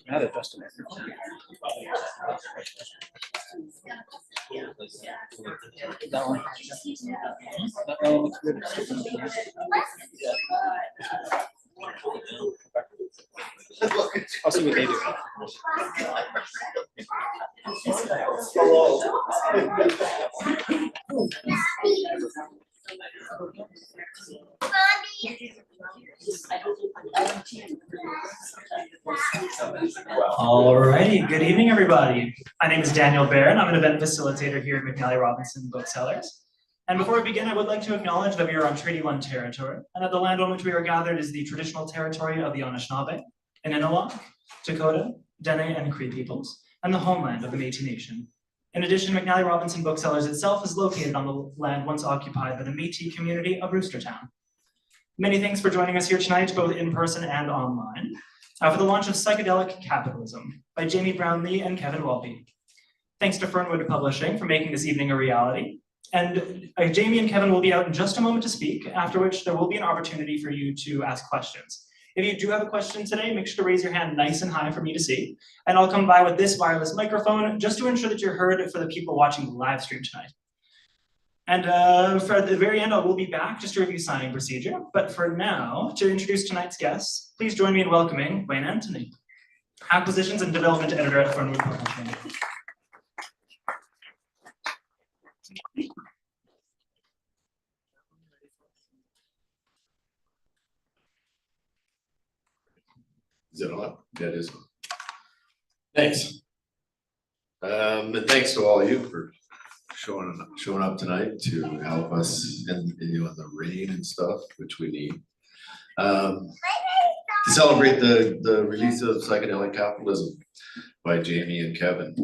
Not adjusting it. That one. That one looks good. I'll see what they do. Alrighty, good evening, everybody. My name is Daniel Barron. I'm an event facilitator here at McNally Robinson Booksellers. And before we begin, I would like to acknowledge that we are on Treaty 1 territory, and that the land on which we are gathered is the traditional territory of the Anishinaabe, Inninewak, Dakota, Dene, and Cree peoples, and the homeland of the Métis Nation. In addition, McNally Robinson Booksellers itself is located on the land once occupied by the Métis community of Roostertown. Many thanks for joining us here tonight, both in person and online, for the launch of Psychedelic Capitalism by Brownlee and Kevin Walby. Thanks to Fernwood Publishing for making this evening a reality. And Jamie and Kevin will be out in just a moment to speak, after which there will be an opportunity for you to ask questions. If you do have a question today, make sure to raise your hand nice and high for me to see. And I'll come by with this wireless microphone just to ensure that you're heard for the people watching the live stream tonight. And for the very end, I will be back just to review signing procedure. But for now, to introduce tonight's guests, please join me in welcoming Wayne Anthony, Acquisitions and Development Editor at Fernwood Publishing. Is it on? Yeah, it is on. Thanks. And thanks to all of you for showing up tonight to help us in the rain and stuff, which we need. To celebrate the release of Psychedelic Capitalism by Jamie and Kevin.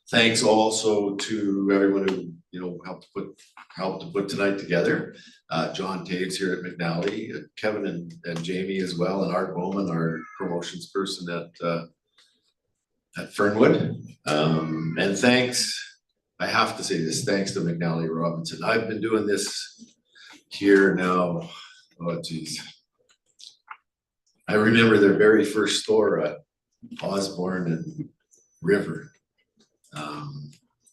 Thanks also to everyone who helped to put tonight together. John Taves here at McNally, Kevin and Jamie as well, and Art Bowman, our promotions person at Fernwood. And thanks, I have to say this, thanks to McNally Robinson. I've been doing this here now, oh geez. I remember their very first store at Osborne and River.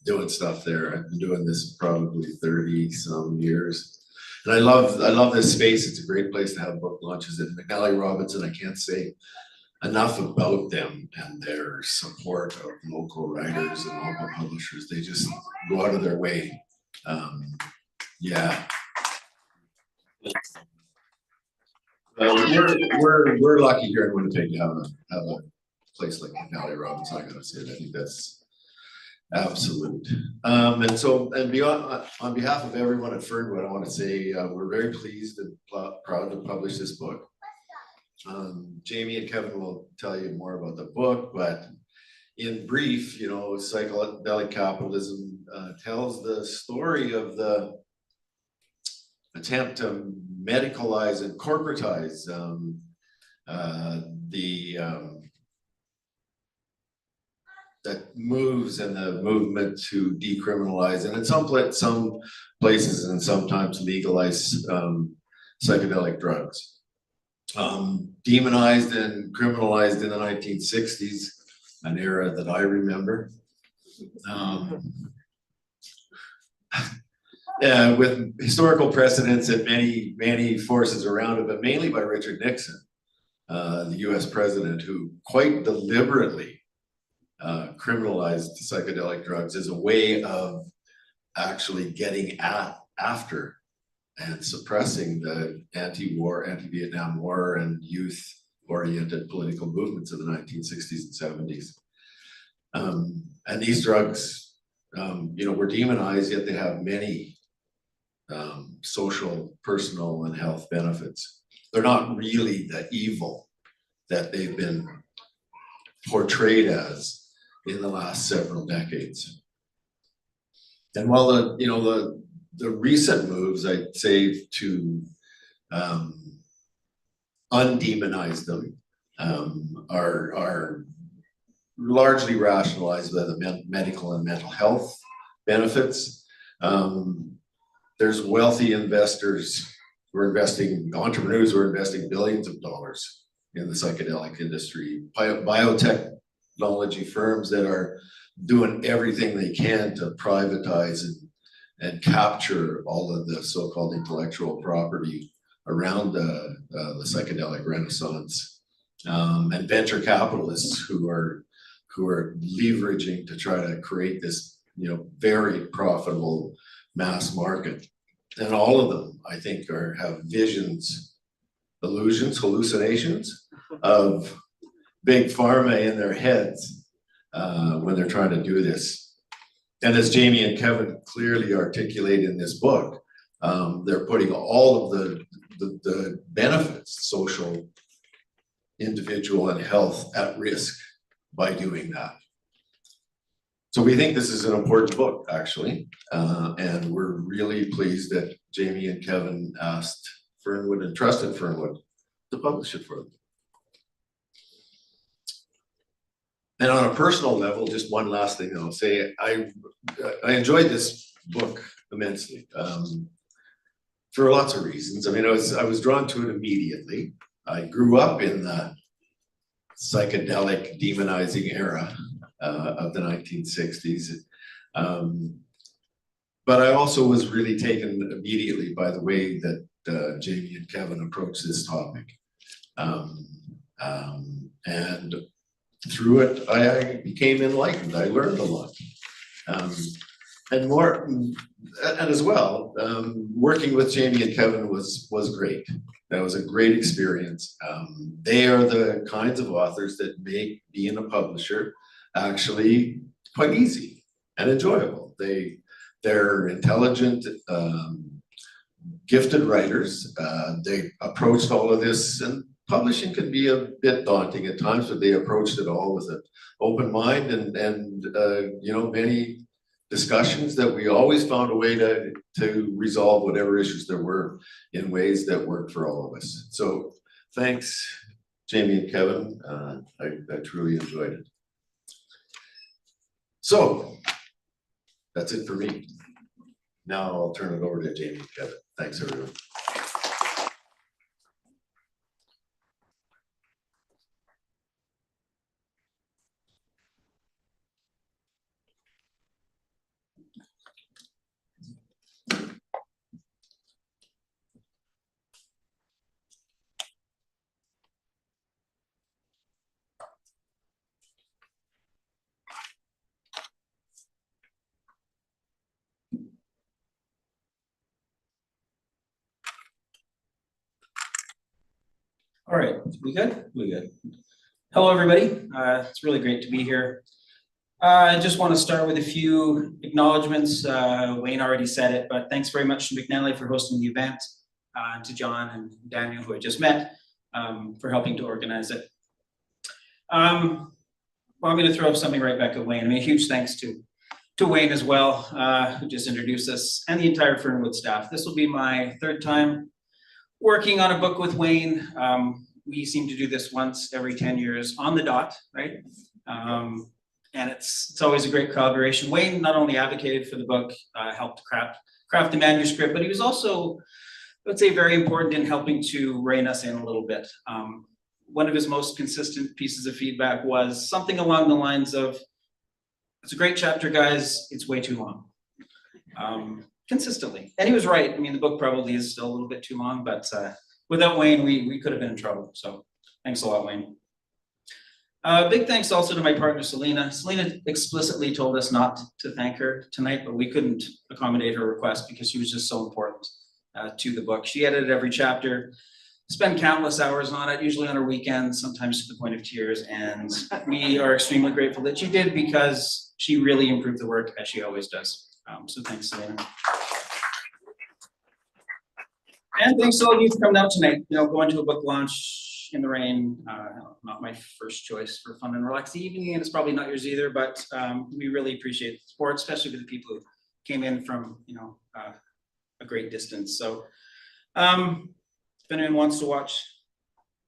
Doing stuff there. I've been doing this probably 30 some years. And I love this space. It's a great place to have book launches. And McNally Robinson, I can't say enough about them and their support of local writers and local publishers. They just go out of their way. Yeah. We're lucky here in Winnipeg to have a place like McNally Robinson. I gotta say, I think that's absolute. And beyond, on behalf of everyone at Fernwood, I want to say we're very pleased and proud to publish this book. Jamie and Kevin will tell you more about the book, but in brief, Psychedelic Capitalism tells the story of the attempt to medicalize and corporatize that moves and the movement to decriminalize and in some places and sometimes legalize psychedelic drugs. Demonized and criminalized in the 1960s, an era that I remember. With historical precedents and many forces around it, but mainly by Richard Nixon, the US president, who quite deliberately criminalized psychedelic drugs as a way of actually getting after and suppressing the anti-war, anti-Vietnam War and youth-oriented political movements of the 1960s and 70s. And these drugs, were demonized, yet they have many social, personal, and health benefits. They're not really the evil that they've been portrayed as in the last several decades. And while the recent moves, I'd say, to undemonize them are largely rationalized by the medical and mental health benefits. There's wealthy investors who are investing, entrepreneurs who are investing billions of dollars in the psychedelic industry, biotechnology firms that are doing everything they can to privatize and capture all of the so-called intellectual property around the psychedelic renaissance, and venture capitalists who are leveraging to try to create this, very profitable mass market. And all of them, I think, have visions, illusions, hallucinations of big pharma in their heads when they're trying to do this. And as Jamie and Kevin clearly articulate in this book, they're putting all of the benefits, social, individual, and health at risk by doing that. So we think this is an important book, actually, and we're really pleased that Jamie and Kevin asked Fernwood and trusted Fernwood to publish it for them. And on a personal level, just one last thing I'll say, I enjoyed this book immensely for lots of reasons. I mean, I was drawn to it immediately. I grew up in the psychedelic demonizing era of the 1960s. But I also was really taken immediately by the way that Jamie and Kevin approached this topic. And through it, I became enlightened. I learned a lot. And as well, working with Jamie and Kevin was great. That was a great experience. They are the kinds of authors that make being a publisher actually quite easy and enjoyable. They're intelligent, gifted writers. They approached all of this, and publishing can be a bit daunting at times, but they approached it all with an open mind and many discussions that we always found a way to resolve whatever issues there were in ways that worked for all of us. So thanks, Jamie and Kevin. I truly enjoyed it. So that's it for me. Now I'll turn it over to Jamie and Kevin. Thanks, everyone. All right, we good? We good. Hello, everybody. It's really great to be here. I just want to start with a few acknowledgements. Wayne already said it, but thanks very much to McNally for hosting the event, to John and Daniel, who I just met, for helping to organize it. Well, I'm going to throw something right back at Wayne. I mean, a huge thanks to Wayne as well, who just introduced us, and the entire Fernwood staff. This will be my third time working on a book with Wayne. We seem to do this once every 10 years on the dot, right? And it's always a great collaboration. Wayne not only advocated for the book, helped craft the manuscript, but he was also, I would say, very important in helping to rein us in a little bit. One of his most consistent pieces of feedback was something along the lines of, "It's a great chapter, guys, it's way too long." Consistently. And he was right. I mean, the book probably is still a little bit too long, but without Wayne, we could have been in trouble. So thanks a lot, Wayne. Big thanks also to my partner, Selena. Selena explicitly told us not to thank her tonight, but we couldn't accommodate her request because she was just so important to the book. She edited every chapter, spent countless hours on it, usually on her weekends, sometimes to the point of tears. And we are extremely grateful that she did, because she really improved the work, as she always does. So thanks, Selena. And thanks to all of you for coming out tonight. Going to a book launch in the rain, not my first choice for fun and relaxed evening, and it's probably not yours either, but we really appreciate the support, especially for the people who came in from, a great distance. So if anyone wants to watch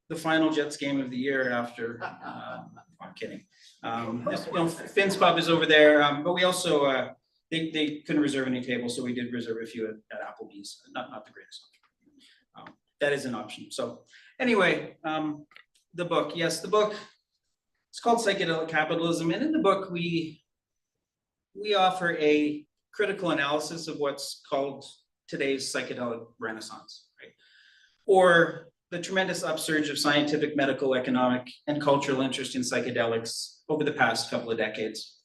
the final Jets game of the year after, I'm kidding. Finn's Pub is over there, but we also, they couldn't reserve any tables, so we did reserve a few at Applebee's. Not the greatest option. That is an option. So anyway, the book, yes, the book, it's called Psychedelic Capitalism, and in the book, we offer a critical analysis of what's called today's psychedelic renaissance, right? Or the tremendous upsurge of scientific, medical, economic, and cultural interest in psychedelics over the past couple of decades.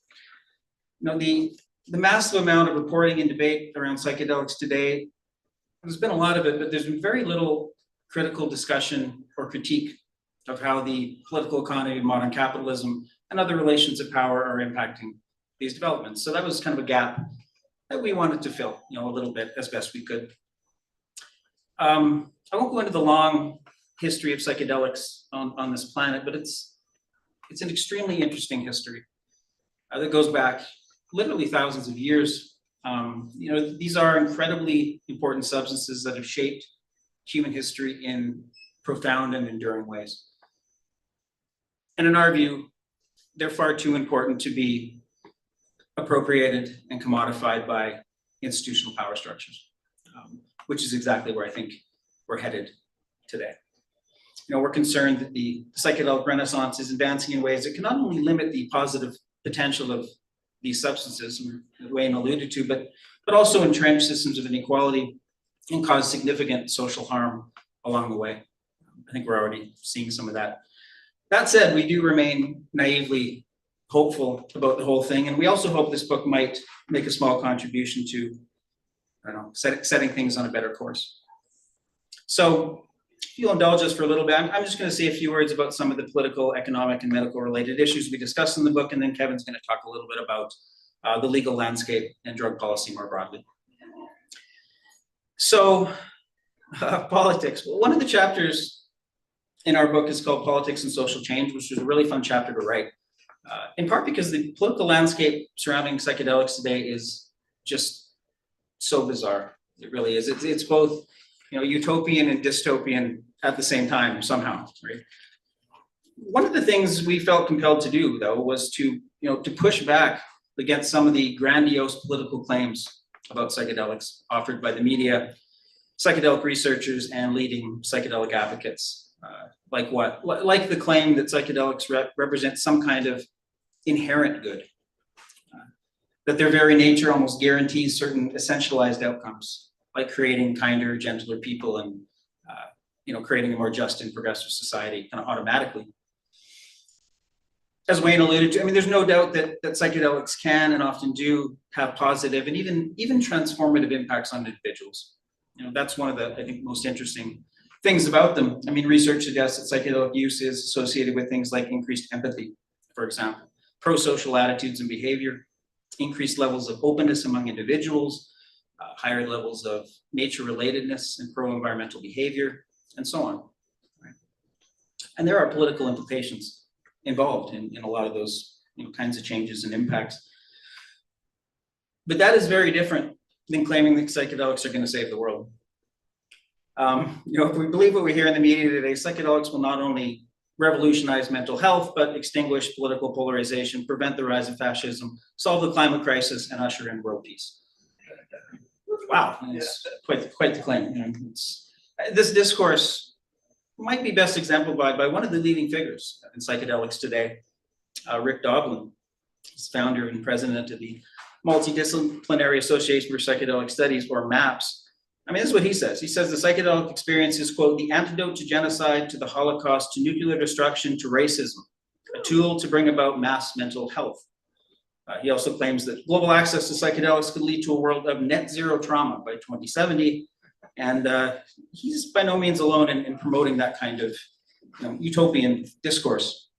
You know, the massive amount of reporting and debate around psychedelics today, there's been a lot of it, but there's been very little critical discussion or critique of how the political economy of modern capitalism and other relations of power are impacting these developments. So that was kind of a gap that we wanted to fill, you know, a little bit as best we could. I won't go into the long history of psychedelics on this planet, but it's an extremely interesting history that goes back literally thousands of years. You know, these are incredibly important substances that have shaped human history in profound and enduring ways. And in our view, they're far too important to be appropriated and commodified by institutional power structures, which is exactly where I think we're headed today. You know, we're concerned that the psychedelic renaissance is advancing in ways that can not only limit the positive potential of these substances, Wayne alluded to, but also entrench systems of inequality and cause significant social harm along the way. I think we're already seeing some of that. That said, we do remain naively hopeful about the whole thing, and we also hope this book might make a small contribution to, I don't know, setting things on a better course. So, if you'll indulge us for a little bit, I'm just going to say a few words about some of the political, economic, and medical related issues we discussed in the book, and then Kevin's going to talk a little bit about the legal landscape and drug policy more broadly. So, politics. Well, one of the chapters in our book is called Politics and Social Change, which was a really fun chapter to write, in part because the political landscape surrounding psychedelics today is just so bizarre. It really is. It's both, you know, utopian and dystopian at the same time somehow, right? One of the things we felt compelled to do, though, was to push back against some of the grandiose political claims about psychedelics offered by the media, psychedelic researchers, and leading psychedelic advocates. Like what? Like the claim that psychedelics represent some kind of inherent good, that their very nature almost guarantees certain essentialized outcomes, like creating kinder, gentler people and creating a more just and progressive society kind of automatically. As Wayne alluded to, I mean, there's no doubt that psychedelics can and often do have positive and even transformative impacts on individuals. You know, that's one of the, I think, most interesting things about them. I mean, research suggests that psychedelic use is associated with things like increased empathy, for example, pro-social attitudes and behavior, increased levels of openness among individuals, higher levels of nature relatedness and pro-environmental behavior, and so on. Right? And there are political implications involved in a lot of those kinds of changes and impacts. But that is very different than claiming that psychedelics are going to save the world. If we believe what we hear in the media today, psychedelics will not only revolutionize mental health, but extinguish political polarization, prevent the rise of fascism, solve the climate crisis, and usher in world peace. Wow, it's quite the claim. This discourse might be best exemplified by one of the leading figures in psychedelics today, Rick Doblin. He's founder and president of the Multidisciplinary Association for Psychedelic Studies, or MAPS. I mean, this is what he says. He says the psychedelic experience is, quote, the antidote to genocide, to the Holocaust, to nuclear destruction, to racism, a tool to bring about mass mental health. He also claims that global access to psychedelics could lead to a world of net zero trauma by 2070. And he's by no means alone in promoting that kind of utopian discourse.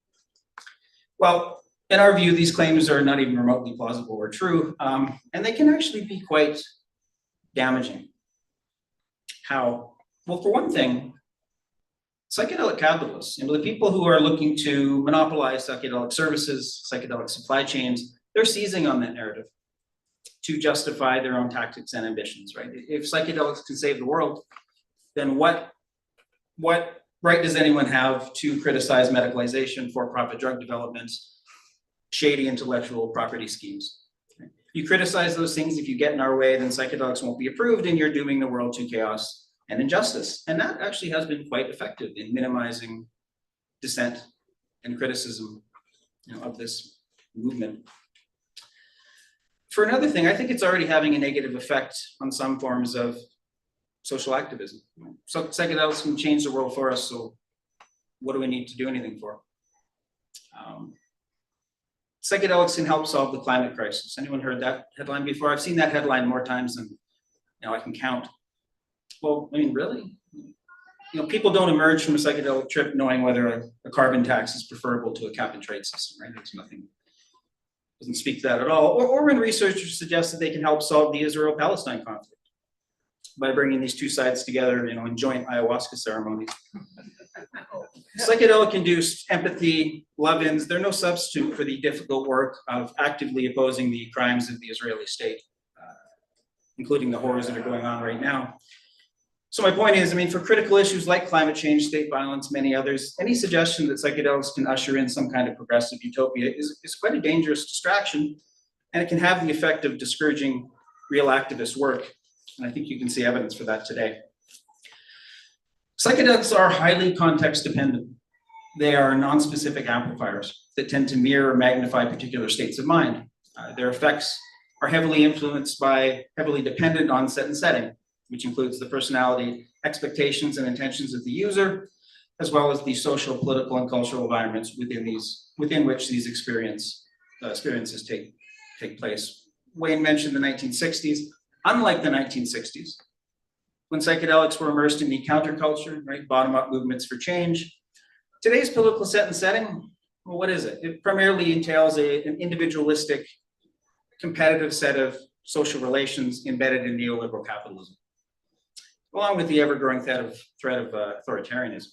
Well, in our view, these claims are not even remotely plausible or true, and they can actually be quite damaging. How? Well, for one thing, psychedelic capitalists, the people who are looking to monopolize psychedelic services, psychedelic supply chains, they're seizing on that narrative to justify their own tactics and ambitions, right? If psychedelics can save the world, then what right does anyone have to criticize medicalization, for-profit drug development, shady intellectual property schemes? You criticize those things, if you get in our way, then psychedelics won't be approved and you're dooming the world to chaos and injustice. And that actually has been quite effective in minimizing dissent and criticism, of this movement. For another thing, I think it's already having a negative effect on some forms of social activism. So psychedelics can change the world for us, so what do we need to do anything for? Psychedelics can help solve the climate crisis. Anyone heard that headline before? I've seen that headline more times than I can count. Well, I mean, really? People don't emerge from a psychedelic trip knowing whether a carbon tax is preferable to a cap and trade system, right? There's nothing, doesn't speak to that at all. Or when researchers suggest that they can help solve the Israel-Palestine conflict by bringing these two sides together, in joint ayahuasca ceremonies. Psychedelic-induced empathy, love-ins, they're no substitute for the difficult work of actively opposing the crimes of the Israeli state, including the horrors that are going on right now. So my point is, for critical issues like climate change, state violence, many others, any suggestion that psychedelics can usher in some kind of progressive utopia is quite a dangerous distraction, and it can have the effect of discouraging real activist work. And I think you can see evidence for that today. Psychedelics are highly context dependent. They are non-specific amplifiers that tend to mirror or magnify particular states of mind. Their effects are heavily dependent on set and setting, which includes the personality, expectations, and intentions of the user, as well as the social, political, and cultural environments within which these experiences take place. Wayne mentioned the 1960s. Unlike the 1960s, when psychedelics were immersed in the counterculture, right, bottom-up movements for change, today's political set and setting, well, what is it? It primarily entails an individualistic, competitive set of social relations embedded in neoliberal capitalism, along with the ever-growing threat of authoritarianism.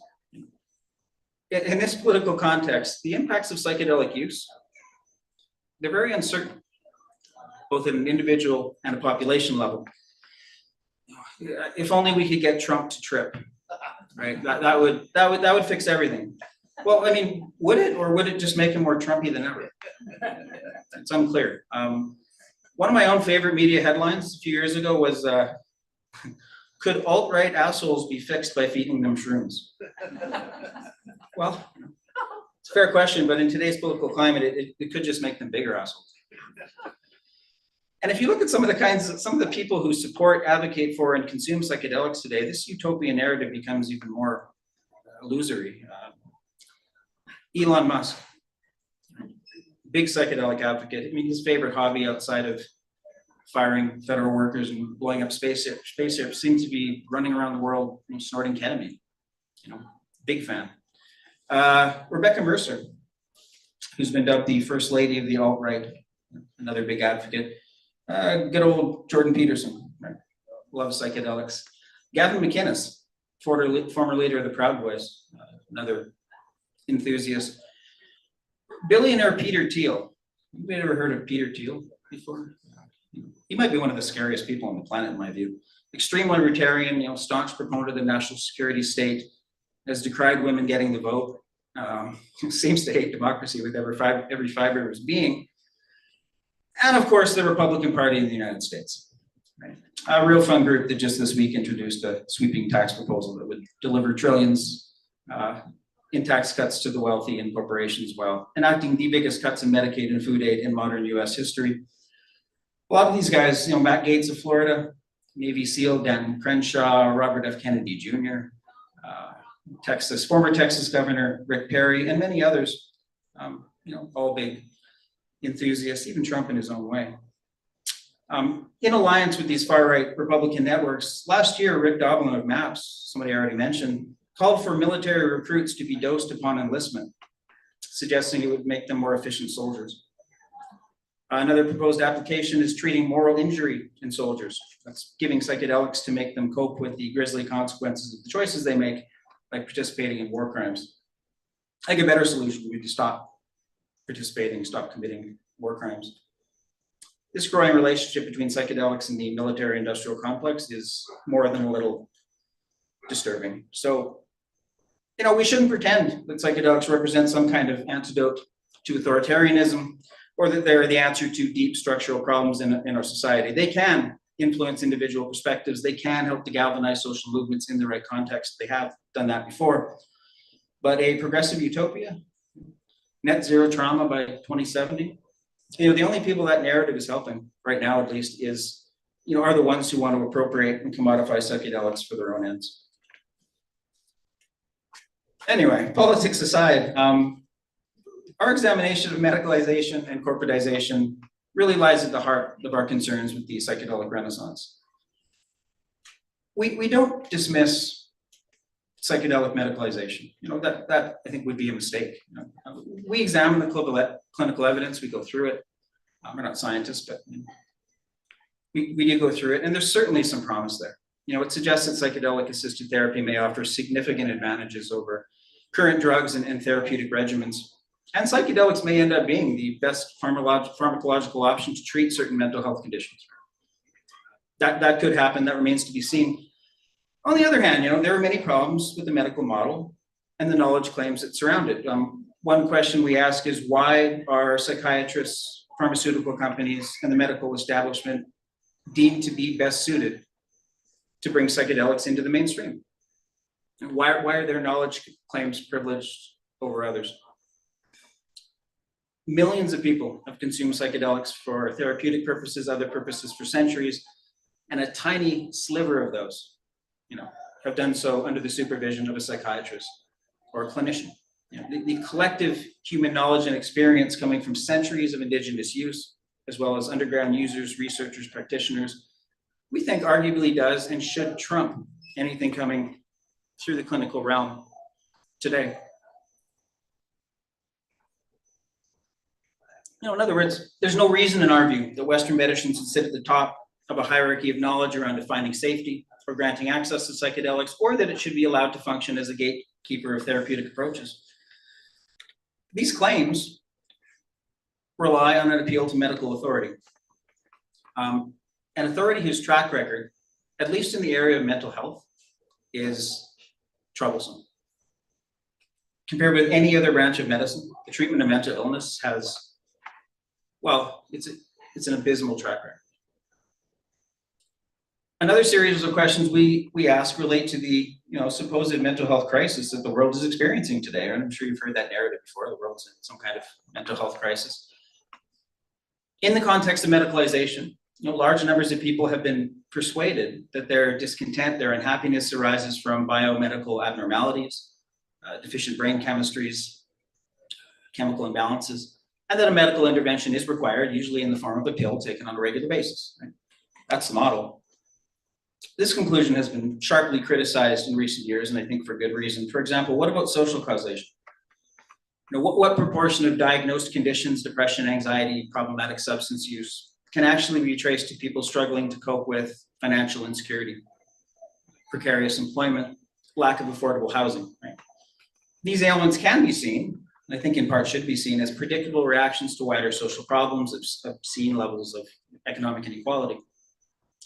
In this political context, the impacts of psychedelic use, they're very uncertain, both at an individual and a population level. If only we could get Trump to trip, right? That would fix everything. Well, would it, or would it just make him more Trumpy than ever? It's unclear. One of my own favorite media headlines a few years ago was, could alt-right assholes be fixed by feeding them shrooms? Well, it's a fair question, but in today's political climate, it could just make them bigger assholes. And if you look at some of the people who support, advocate for, and consume psychedelics today, this utopian narrative becomes even more illusory. Elon Musk, big psychedelic advocate. His favorite hobby outside of firing federal workers and blowing up spaceships seems to be running around the world snorting ketamine. Big fan. Rebecca Mercer, who's been dubbed the first lady of the alt-right, another big advocate. Good old Jordan Peterson, right? Loves psychedelics. Gavin McInnes, former leader of the Proud Boys, another enthusiast. Billionaire Peter Thiel. Anybody ever heard of Peter Thiel before? He might be one of the scariest people on the planet, in my view. Extreme libertarian, staunch proponent of the national security state, has decried women getting the vote, seems to hate democracy with every fiber of his being. And of course, the Republican Party in the United States, right? A real fun group that just this week introduced a sweeping tax proposal that would deliver trillions in tax cuts to the wealthy and corporations, while enacting the biggest cuts in Medicaid and food aid in modern US history. A lot of these guys, Matt Gaetz of Florida, Navy SEAL Dan Crenshaw, Robert F. Kennedy Jr., former Texas Governor Rick Perry, and many others, all big enthusiasts, even Trump in his own way. In alliance with these far-right Republican networks, last year, Rick Doblin of MAPS, somebody already mentioned, called for military recruits to be dosed upon enlistment, suggesting it would make them more efficient soldiers. Another proposed application is treating moral injury in soldiers. That's giving psychedelics to make them cope with the grisly consequences of the choices they make, like participating in war crimes. I think a better solution would be to stop participating, stop committing war crimes. This growing relationship between psychedelics and the military-industrial complex is more than a little disturbing. So, we shouldn't pretend that psychedelics represent some kind of antidote to authoritarianism, or that they're the answer to deep structural problems in our society. They can influence individual perspectives. They can help to galvanize social movements in the right context. They have done that before. but a progressive utopia, net zero trauma by 2070. The only people that narrative is helping right now, at least, is, are the ones who want to appropriate and commodify psychedelics for their own ends. Anyway, politics aside, our examination of medicalization and corporatization really lies at the heart of our concerns with the psychedelic renaissance. We don't dismiss psychedelic medicalization. That I think would be a mistake. We examine the clinical evidence, we go through it. We're not scientists, but we do go through it, and there's certainly some promise there. It suggests that psychedelic assisted therapy may offer significant advantages over current drugs and therapeutic regimens. And psychedelics may end up being the best pharmacological option to treat certain mental health conditions. That could happen, that remains to be seen. On the other hand, there are many problems with the medical model and the knowledge claims that surround it. One question we ask is, why are psychiatrists, pharmaceutical companies, and the medical establishment deemed to be best suited to bring psychedelics into the mainstream? And why are their knowledge claims privileged over others? Millions of people have consumed psychedelics for therapeutic purposes, other purposes for centuries, and a tiny sliver of those, have done so under the supervision of a psychiatrist or a clinician. The collective human knowledge and experience coming from centuries of indigenous use, as well as underground users, researchers, practitioners, we think arguably does and should trump anything coming through the clinical realm today. In other words, there's no reason in our view that Western medicine should sit at the top of a hierarchy of knowledge around defining safety or granting access to psychedelics, or that it should be allowed to function as a gatekeeper of therapeutic approaches. These claims rely on an appeal to medical authority. An authority whose track record, at least in the area of mental health, is troublesome. Compared with any other branch of medicine, the treatment of mental illness has, it's an abysmal track record. Another series of questions we ask relate to the supposed mental health crisis that the world is experiencing today. And I'm sure you've heard that narrative before. The world's in some kind of mental health crisis. In the context of medicalization, large numbers of people have been persuaded that their discontent, their unhappiness arises from biomedical abnormalities, deficient brain chemistries, chemical imbalances, and that a medical intervention is required, usually in the form of a pill taken on a regular basis. Right? That's the model. This conclusion has been sharply criticized in recent years, and I think for good reason. For example, what about social causation? What proportion of diagnosed conditions, depression, anxiety, problematic substance use, can actually be traced to people struggling to cope with financial insecurity, precarious employment, lack of affordable housing, right? These ailments can be seen, and I think in part should be seen, as predictable reactions to wider social problems, obscene levels of economic inequality.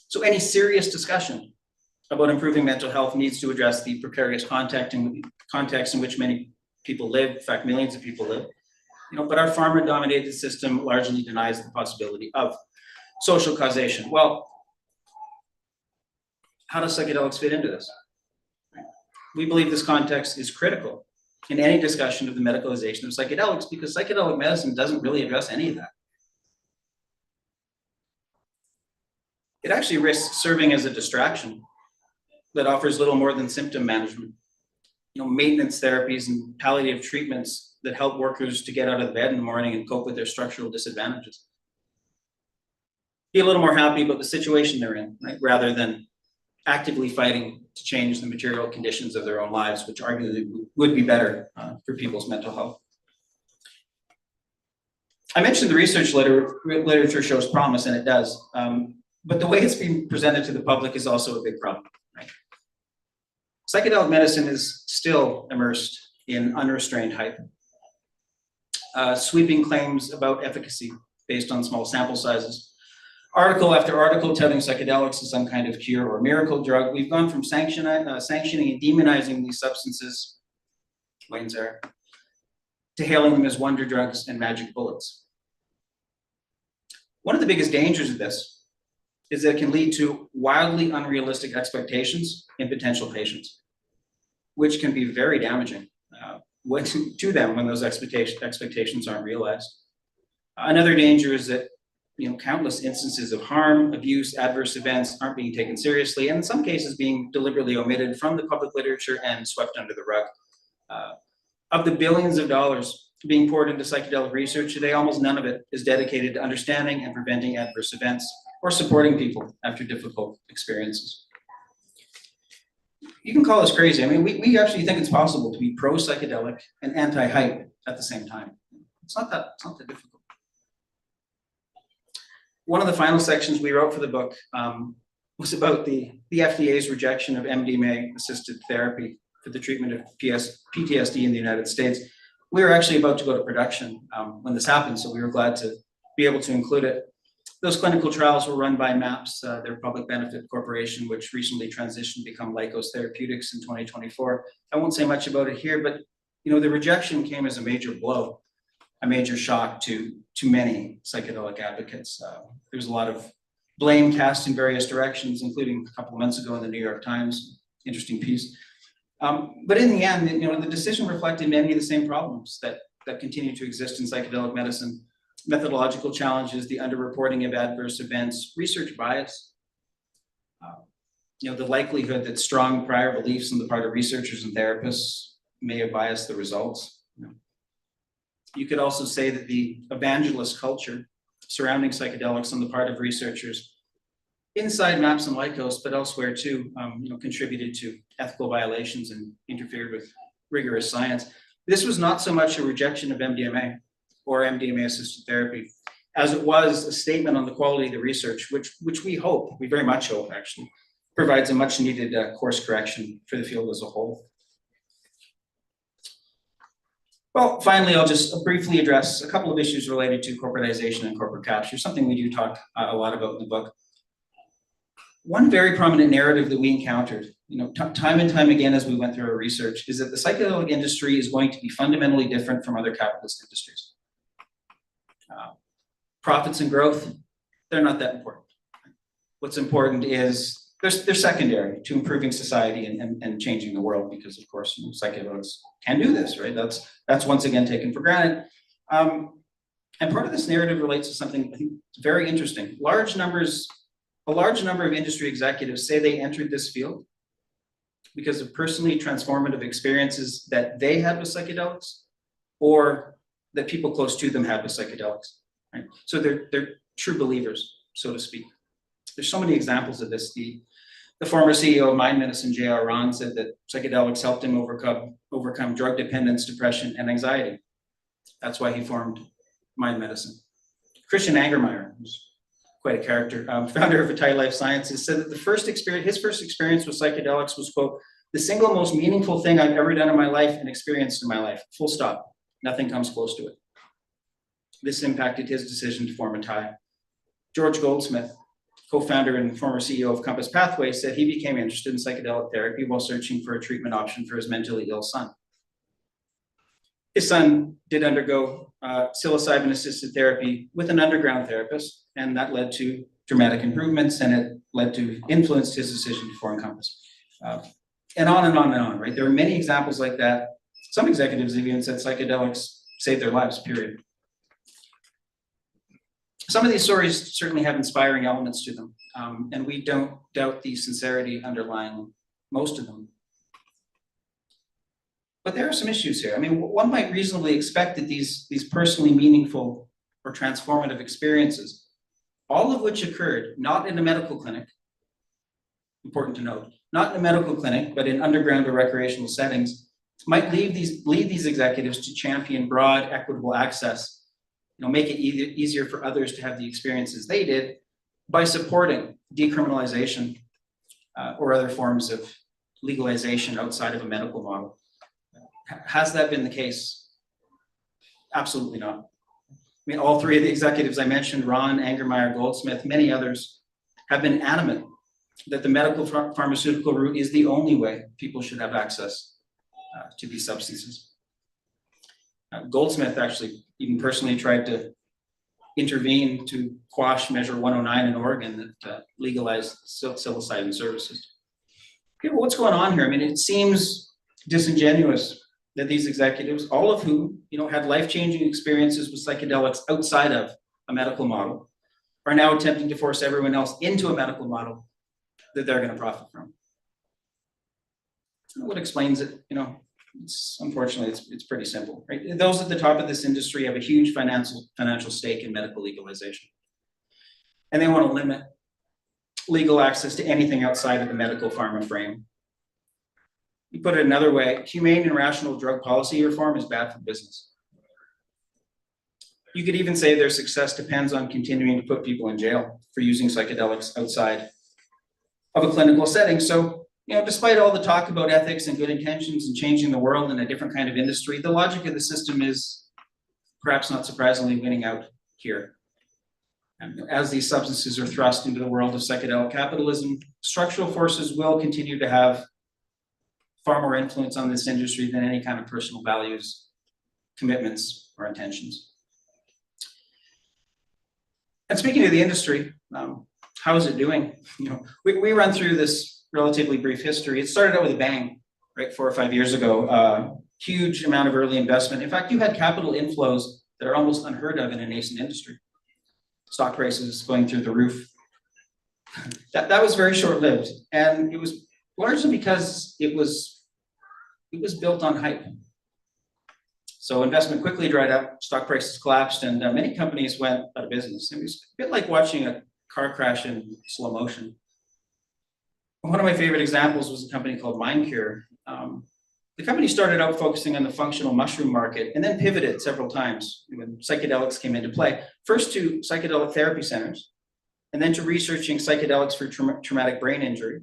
So any serious discussion about improving mental health needs to address the precarious context in which many people live, in fact, millions of people live. But our pharma-dominated system largely denies the possibility of social causation. Well, how does psychedelics fit into this? We believe this context is critical in any discussion of the medicalization of psychedelics, because psychedelic medicine doesn't really address any of that. It actually risks serving as a distraction that offers little more than symptom management. Maintenance therapies and palliative treatments that help workers to get out of bed in the morning and cope with their structural disadvantages. Be a little more happy about the situation they're in, right? Rather than actively fighting to change the material conditions of their own lives, which arguably would be better for people's mental health. I mentioned the research literature shows promise, and it does. But the way it's being presented to the public is also a big problem, right? Psychedelic medicine is still immersed in unrestrained hype. Sweeping claims about efficacy based on small sample sizes. Article after article telling psychedelics is some kind of cure or miracle drug. We've gone from sanctioning and demonizing these substances, Wayne's era, to hailing them as wonder drugs and magic bullets. One of the biggest dangers of this is that it can lead to wildly unrealistic expectations in potential patients, which can be very damaging. to them when those expectations aren't realized. Another danger is that countless instances of harm, abuse, adverse events aren't being taken seriously, and in some cases being deliberately omitted from the public literature and swept under the rug. Of the billions of dollars being poured into psychedelic research today, almost none of it is dedicated to understanding and preventing adverse events or supporting people after difficult experiences. You can call us crazy. I mean, we actually think it's possible to be pro-psychedelic and anti-hype at the same time. It's not that difficult. One of the final sections we wrote for the book was about the FDA's rejection of MDMA-assisted therapy for the treatment of PTSD in the United States. We were actually about to go to production when this happened, so we were glad to be able to include it. Those clinical trials were run by MAPS, their public benefit corporation, which recently transitioned to become Lykos Therapeutics in 2024. I won't say much about it here, but the rejection came as a major blow, a major shock to many psychedelic advocates. There was a lot of blame cast in various directions, including a couple of months ago in the New York Times, interesting piece. But in the end, the decision reflected many of the same problems that continue to exist in psychedelic medicine: methodological challenges, the underreporting of adverse events, research bias, the likelihood that strong prior beliefs on the part of researchers and therapists may have biased the results. You could also say that the evangelist culture surrounding psychedelics on the part of researchers inside MAPS and Lykos, but elsewhere too, contributed to ethical violations and interfered with rigorous science. This was not so much a rejection of MDMA or MDMA-assisted therapy, as it was a statement on the quality of the research, which we very much hope actually, provides a much needed course correction for the field as a whole. Well, finally, I'll just briefly address a couple of issues related to corporatization and corporate capture, something we do talk a lot about in the book. One very prominent narrative that we encountered, time and time again as we went through our research, is that the psychedelic industry is going to be fundamentally different from other capitalist industries. Profits and growth, they're not that important. What's important is they're secondary to improving society and changing the world, because of course psychedelics can do this, right? That's once again taken for granted. And part of this narrative relates to something I think very interesting. A large number of industry executives say they entered this field because of personally transformative experiences that they had with psychedelics, or that people close to them had with psychedelics. Right? So they're true believers, so to speak. There's so many examples of this. The former CEO of Mind Medicine, J.R. Ron, said that psychedelics helped him overcome drug dependence, depression, and anxiety. That's why he formed Mind Medicine. Christian Angermeyer, who's quite a character, founder of Vitality Life Sciences, said that his first experience with psychedelics was, quote, "the single most meaningful thing I've ever done in my life and experienced in my life, full stop. Nothing comes close to it." This impacted his decision to form Atai. George Goldsmith, co-founder and former CEO of Compass Pathways, said he became interested in psychedelic therapy while searching for a treatment option for his mentally ill son. His son did undergo psilocybin-assisted therapy with an underground therapist, and that led to dramatic improvements, and it influenced his decision to form Compass. And on and on and on, right? There are many examples like that. Some executives even said psychedelics saved their lives, period. Some of these stories certainly have inspiring elements to them, and we don't doubt the sincerity underlying most of them. But there are some issues here. I mean, one might reasonably expect that these personally meaningful or transformative experiences, all of which occurred not in a medical clinic, important to note, not in a medical clinic, but in underground or recreational settings, might lead these executives to champion broad, equitable access, make it easier for others to have the experiences they did by supporting decriminalization or other forms of legalization outside of a medical model. Has that been the case? Absolutely not. I mean, all three of the executives I mentioned, Ron, Angermeyer, Goldsmith, many others, have been adamant that the medical pharmaceutical route is the only way people should have access to these substances. Goldsmith actually even personally tried to intervene to quash Measure 109 in Oregon that legalized psilocybin services. Okay, well, what's going on here? I mean, it seems disingenuous that these executives, all of whom, had life-changing experiences with psychedelics outside of a medical model, are now attempting to force everyone else into a medical model that they're going to profit from. What explains it? Unfortunately, it's pretty simple, right? Those at the top of this industry have a huge financial stake in medical legalization, and they want to limit legal access to anything outside of the medical pharma frame. You put it another way, humane and rational drug policy reform is bad for business. You could even say their success depends on continuing to put people in jail for using psychedelics outside of a clinical setting. So, despite all the talk about ethics and good intentions and changing the world in a different kind of industry, the logic of the system is, perhaps not surprisingly, winning out here. And as these substances are thrust into the world of psychedelic capitalism, structural forces will continue to have far more influence on this industry than any kind of personal values, commitments, or intentions. And speaking of the industry, how is it doing? We run through this relatively brief history. It started out with a bang, right, 4 or 5 years ago. Huge amount of early investment. In fact, you had capital inflows that are almost unheard of in a nascent industry. Stock prices going through the roof. That was very short-lived, and it was largely because it was built on hype. So investment quickly dried up, stock prices collapsed, and many companies went out of business. It was a bit like watching a car crash in slow motion. One of my favorite examples was a company called MindCure. The company started out focusing on the functional mushroom market and then pivoted several times when psychedelics came into play. First to psychedelic therapy centers, and then to researching psychedelics for traumatic brain injury,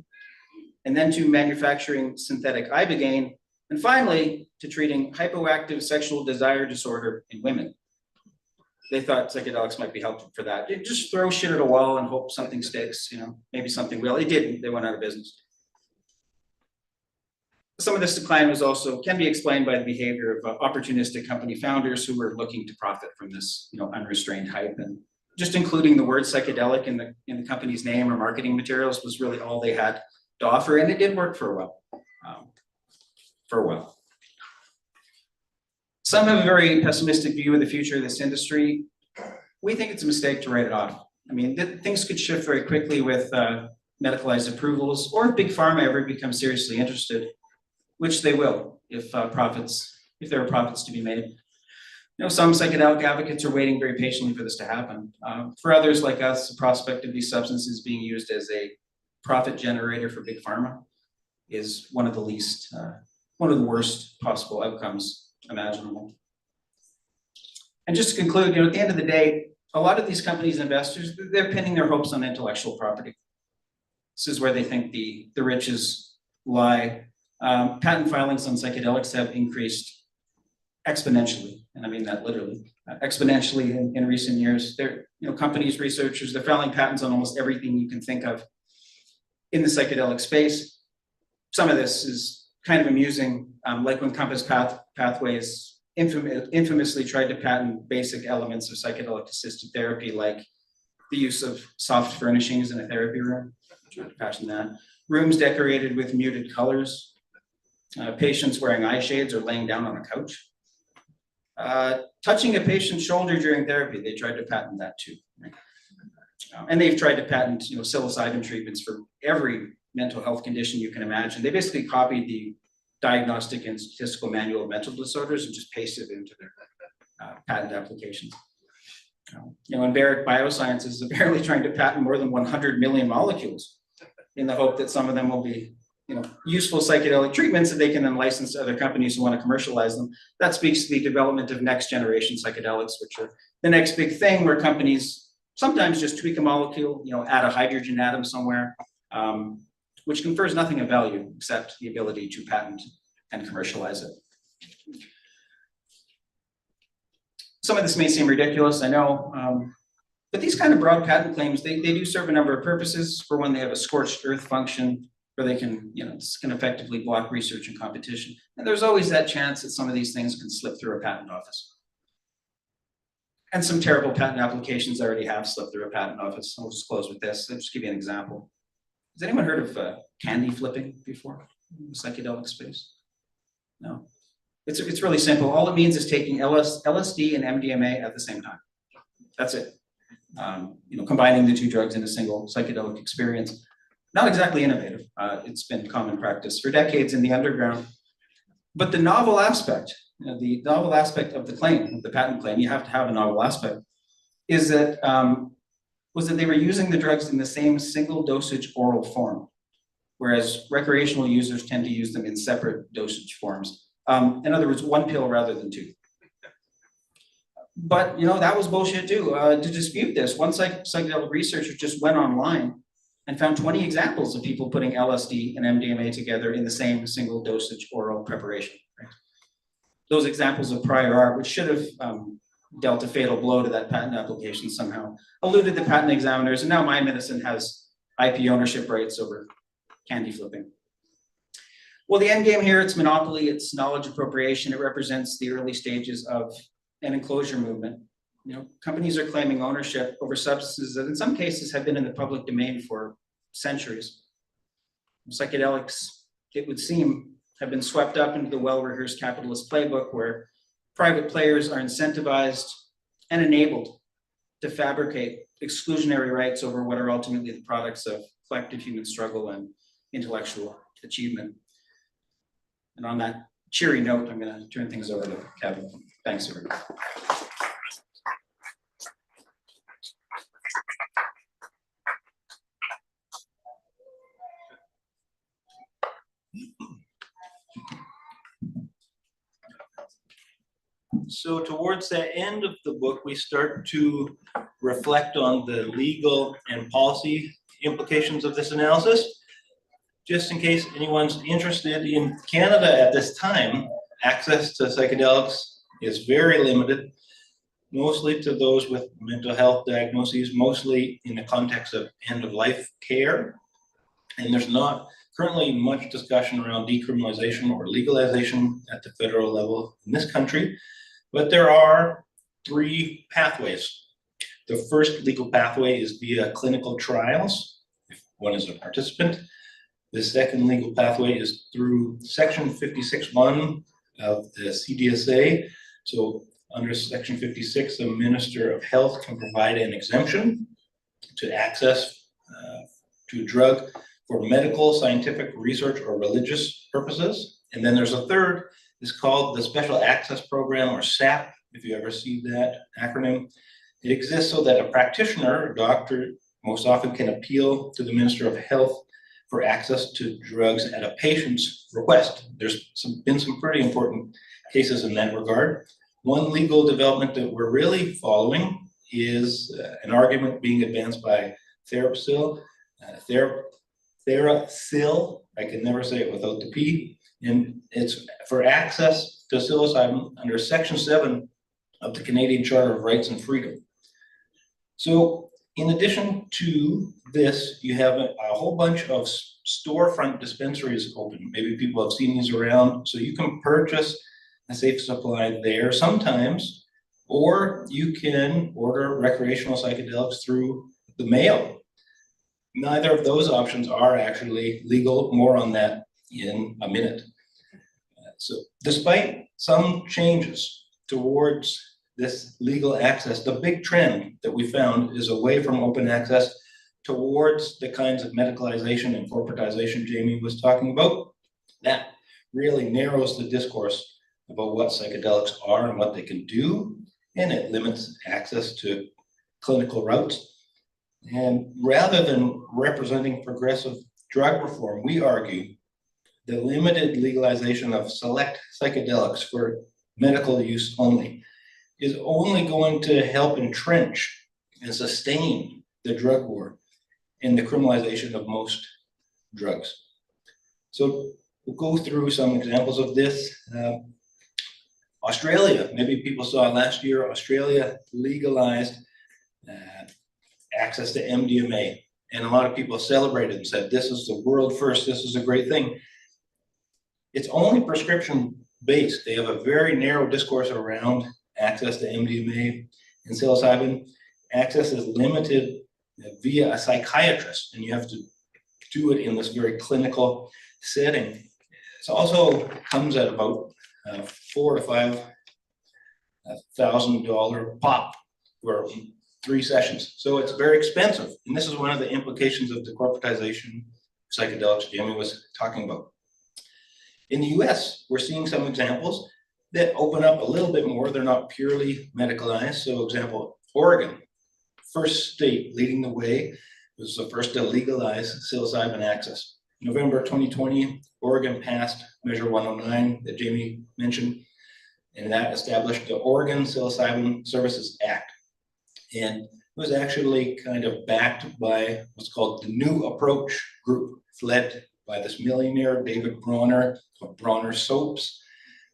and then to manufacturing synthetic ibogaine, and finally to treating hypoactive sexual desire disorder in women. They thought psychedelics might be helpful for that. You just throw shit at a wall and hope something sticks, maybe something will. It didn't, they went out of business. Some of this decline can be explained by the behavior of opportunistic company founders who were looking to profit from this, unrestrained hype, and just including the word psychedelic in the company's name or marketing materials was really all they had to offer, and it did work for a while. Some have a very pessimistic view of the future of this industry. We think it's a mistake to write it off. Things could shift very quickly with medicalized approvals, or if Big Pharma ever becomes seriously interested, which they will if there are profits to be made. Some psychedelic advocates are waiting very patiently for this to happen. For others like us, the prospect of these substances being used as a profit generator for Big Pharma is one of the worst possible outcomes imaginable. And just to conclude, at the end of the day, a lot of these companies and investors, they're pinning their hopes on intellectual property. This is where they think the riches lie. Patent filings on psychedelics have increased exponentially, and I mean that literally, exponentially in recent years. Companies, researchers, they're filing patents on almost everything you can think of in the psychedelic space. Some of this is kind of amusing, like when Compass Pathways infamously tried to patent basic elements of psychedelic assisted therapy, like the use of soft furnishings in a therapy room. Tried to patent that. Rooms decorated with muted colors. Patients wearing eye shades or laying down on a couch. Touching a patient's shoulder during therapy, they tried to patent that too. Right? And they've tried to patent, psilocybin treatments for every mental health condition you can imagine. They basically copied the Diagnostic and Statistical Manual of Mental Disorders and just pasted it into their patent applications. And Barrick Biosciences is apparently trying to patent more than 100 million molecules in the hope that some of them will be useful psychedelic treatments that they can then license to other companies who want to commercialize them. That speaks to the development of next generation psychedelics, which are the next big thing, where companies sometimes just tweak a molecule, add a hydrogen atom somewhere, which confers nothing of value except the ability to patent and commercialize it. Some of this may seem ridiculous, I know, but these kind of broad patent claims, they do serve a number of purposes. For one, they have a scorched earth function, where they can, this can effectively block research and competition. And there's always that chance that some of these things can slip through a patent office. And some terrible patent applications already have slipped through a patent office. I'll just close with this. I'll just give you an example. Has anyone heard of candy flipping before in the psychedelic space? No. It's really simple. All it means is taking LSD and MDMA at the same time. That's it. Combining the two drugs in a single psychedelic experience. Not exactly innovative. It's been common practice for decades in the underground. But the novel aspect, the novel aspect of the claim, of the patent claim, you have to have a novel aspect, is that was that they were using the drugs in the same single dosage oral form, whereas recreational users tend to use them in separate dosage forms. In other words, one pill rather than two. But that was bullshit too. To dispute this, one psychedelic researcher just went online and found 20 examples of people putting LSD and MDMA together in the same single dosage oral preparation. Right? Those examples of prior art, which should have dealt a fatal blow to that patent application, somehow eluded the patent examiners, and now My Medicine has IP ownership rights over candy flipping. Well, the end game here, it's monopoly, it's knowledge appropriation. It represents the early stages of an enclosure movement. Companies are claiming ownership over substances that in some cases have been in the public domain for centuries. Psychedelics, it would seem, have been swept up into the well-rehearsed capitalist playbook where private players are incentivized and enabled to fabricate exclusionary rights over what are ultimately the products of collective human struggle and intellectual achievement. And on that cheery note, I'm going to turn things over to Kevin. Thanks, everybody. So towards the end of the book, we start to reflect on the legal and policy implications of this analysis. Just in case anyone's interested, in Canada at this time, access to psychedelics is very limited, mostly to those with mental health diagnoses, mostly in the context of end-of-life care. And there's not currently much discussion around decriminalization or legalization at the federal level in this country, but there are three pathways. The first legal pathway is via clinical trials, if one is a participant. The second legal pathway is through Section 56(1) of the CDSA. So under Section 56, the Minister of Health can provide an exemption to access to a drug for medical, scientific, research, or religious purposes. And then there's a third, it's called the Special Access Program, or SAP, if you ever see that acronym. It exists so that a practitioner, a doctor, most often can appeal to the Minister of Health for access to drugs at a patient's request. There's been some pretty important cases in that regard. One legal development that we're really following is an argument being advanced by Therapsil, I can never say it without the P, and it's for access to psilocybin under Section 7 of the Canadian Charter of Rights and Freedom. So in addition to this, you have a whole bunch of storefront dispensaries open. Maybe people have seen these around, so you can purchase a safe supply there sometimes, or you can order recreational psychedelics through the mail. Neither of those options are actually legal. More on that in a minute. So despite some changes towards this legal access, the big trend that we found is away from open access towards the kinds of medicalization and corporatization Jamie was talking about. That really narrows the discourse about what psychedelics are and what they can do, and it limits access to clinical routes. And rather than representing progressive drug reform, we argue the limited legalization of select psychedelics for medical use only is only going to help entrench and sustain the drug war and the criminalization of most drugs. So we'll go through some examples of this. Australia, maybe people saw last year, Australia legalized access to MDMA. And a lot of people celebrated and said, this is the world first, this is a great thing. It's only prescription based. They have a very narrow discourse around access to MDMA and psilocybin. Access is limited via a psychiatrist, and you have to do it in this very clinical setting. It also comes at about $4,000 to $5,000 pop for 3 sessions. So it's very expensive. And this is one of the implications of the corporatization psychedelics Jamie was talking about. In the US, we're seeing some examples that open up a little bit more. They're not purely medicalized. So example, Oregon, first state leading the way, was the first to legalize psilocybin access. November 2020, Oregon passed Measure 109 that Jamie mentioned, and that established the Oregon Psilocybin Services Act. And it was actually kind of backed by what's called the New Approach group, led by this millionaire, David Bronner, of Bronner Soaps,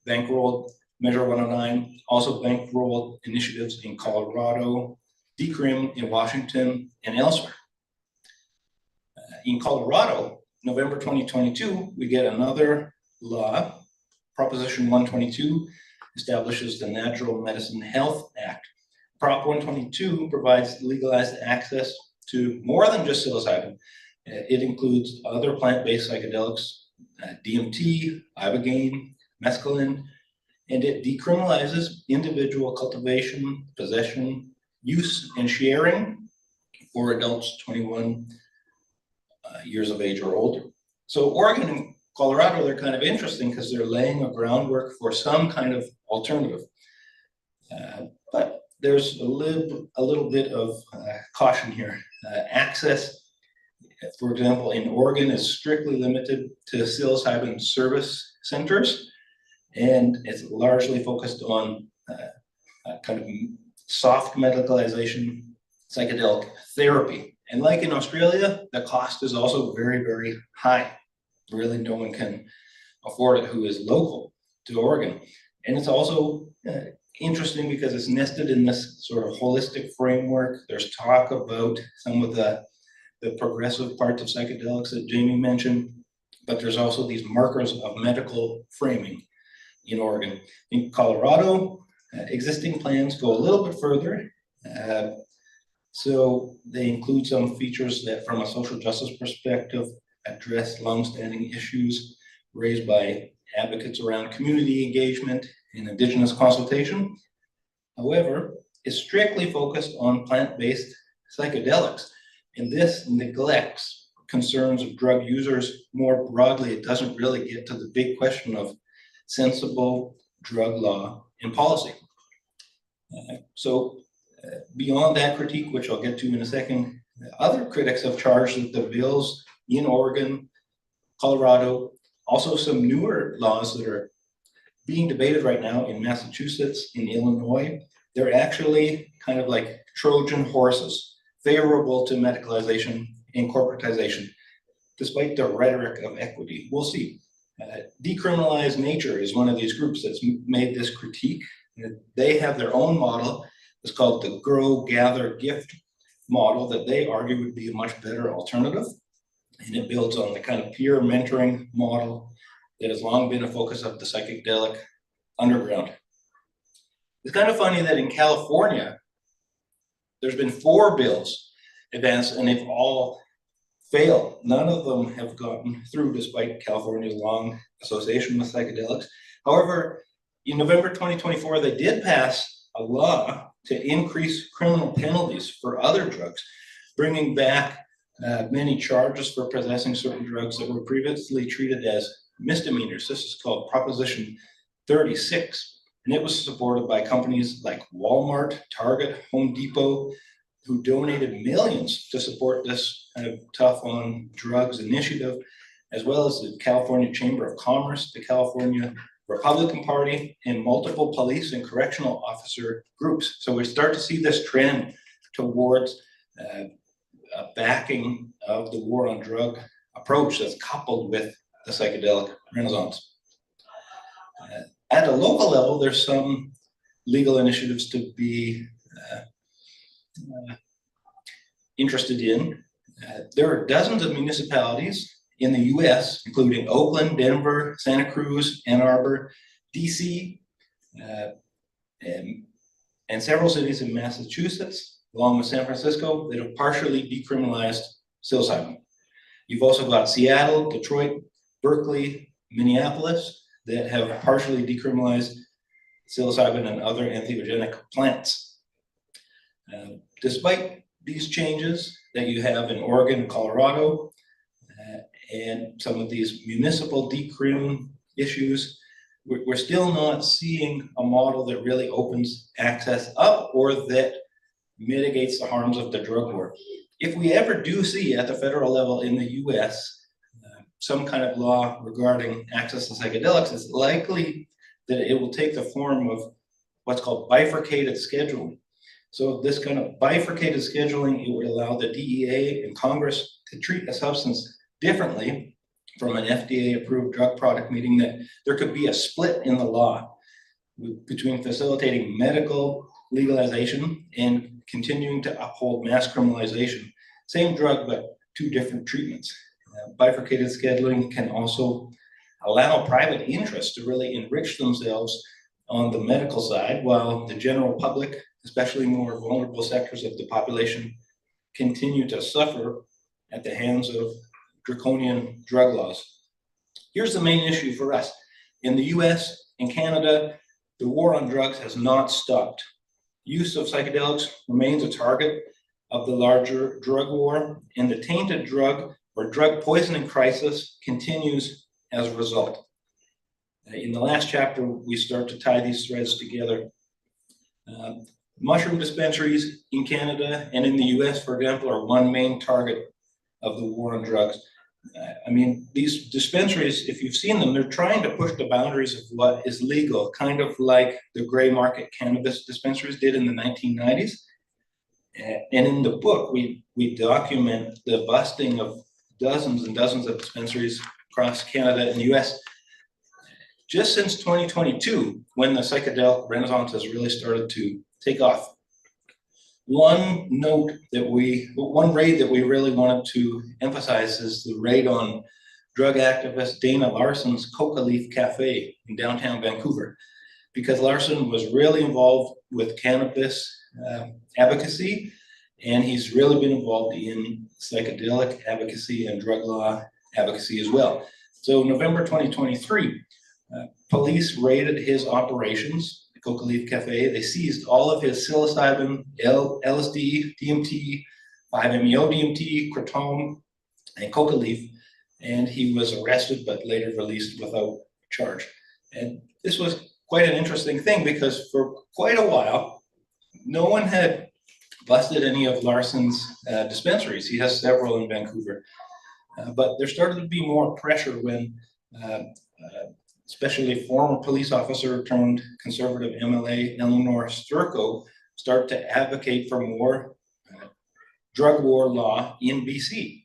bankrolled Measure 109, also bankrolled initiatives in Colorado, Decrim in Washington, and elsewhere. In Colorado, November 2022, we get another law. Proposition 122 establishes the Natural Medicine Health Act. Prop 122 provides legalized access to more than just psilocybin. It includes other plant-based psychedelics, DMT, ibogaine, mescaline, and it decriminalizes individual cultivation, possession, use, and sharing for adults 21 years of age or older. So Oregon and Colorado, they're kind of interesting because they're laying a groundwork for some kind of alternative. But there's a little bit of caution here. Access, for example, in Oregon is strictly limited to psilocybin service centers, and it's largely focused on kind of soft medicalization, psychedelic therapy. And like in Australia, the cost is also very, very high. Really, no one can afford it who is local to Oregon. And it's also interesting because it's nested in this sort of holistic framework. There's talk about some of the progressive parts of psychedelics that Jamie mentioned, but there's also these markers of medical framing in Oregon. In Colorado, existing plans go a little bit further. So they include some features that from a social justice perspective address longstanding issues raised by advocates around community engagement and Indigenous consultation. However, it's strictly focused on plant-based psychedelics, and this neglects concerns of drug users more broadly. It doesn't really get to the big question of sensible drug law and policy. Beyond that critique, which I'll get to in a second, other critics have charged that the bills in Oregon, Colorado, also some newer laws that are being debated right now in Massachusetts, in Illinois, they're actually kind of like Trojan horses, favorable to medicalization and corporatization, despite the rhetoric of equity. We'll see. Decriminalized Nature is one of these groups that's made this critique. They have their own model. It's called the Grow, Gather, Gift model that they argue would be a much better alternative. And it builds on the kind of peer mentoring model that has long been a focus of the psychedelic underground. It's kind of funny that in California, there's been 4 bills advanced and they've all failed. None of them have gotten through despite California's long association with psychedelics. However, in November 2024, they did pass a law to increase criminal penalties for other drugs, bringing back many charges for possessing certain drugs that were previously treated as misdemeanors. This is called Proposition 36, and it was supported by companies like Walmart, Target, Home Depot, who donated millions to support this kind of tough on drugs initiative, as well as the California Chamber of Commerce, the California Republican Party, and multiple police and correctional officer groups. So we start to see this trend towards a backing of the war on drug approach that's coupled with the psychedelic renaissance. At a local level, there's some legal initiatives to be interested in. There are dozens of municipalities in the US, including Oakland, Denver, Santa Cruz, Ann Arbor, DC, and several cities in Massachusetts, along with San Francisco, that have partially decriminalized psilocybin. You've also got Seattle, Detroit, Berkeley, Minneapolis, that have partially decriminalized psilocybin and other entheogenic plants. Despite these changes that you have in Oregon, Colorado, and some of these municipal decrim issues, we're still not seeing a model that really opens access up or that mitigates the harms of the drug war. If we ever do see at the federal level in the US some kind of law regarding access to psychedelics, it's likely that it will take the form of what's called bifurcated scheduling. So this kind of bifurcated scheduling, it would allow the DEA and Congress to treat a substance differently from an FDA-approved drug product, meaning that there could be a split in the law between facilitating medical legalization and continuing to uphold mass criminalization. Same drug, but two different treatments. Bifurcated scheduling can also allow private interests to really enrich themselves on the medical side, while the general public, especially more vulnerable sectors of the population, continue to suffer at the hands of draconian drug laws. Here's the main issue for us. In the US and Canada, the war on drugs has not stopped. Use of psychedelics remains a target of the larger drug war, and the tainted drug or drug poisoning crisis continues as a result. In the last chapter, we start to tie these threads together. Mushroom dispensaries in Canada and in the US, for example, are one main target of the war on drugs. I mean, these dispensaries, if you've seen them, they're trying to push the boundaries of what is legal, kind of like the gray market cannabis dispensaries did in the 1990s. And in the book, we document the busting of dozens and dozens of dispensaries across Canada and the US. Just since 2022, when the psychedelic renaissance has really started to take off. One raid that we really wanted to emphasize is the raid on drug activist Dana Larson's Coca Leaf Cafe in downtown Vancouver, because Larson was really involved with cannabis advocacy, and he's really been involved in psychedelic advocacy and drug law advocacy as well. So November 2023, police raided his operations, the Coca Leaf Cafe. They seized all of his psilocybin, LSD, DMT, 5-MeO DMT, kratom, and Coca Leaf, and he was arrested but later released without charge. And this was quite an interesting thing because for quite a while, no one had busted any of Larson's dispensaries. He has several in Vancouver. But there started to be more pressure when especially former police officer turned conservative MLA Eleanor Sturko started to advocate for more drug war law in BC.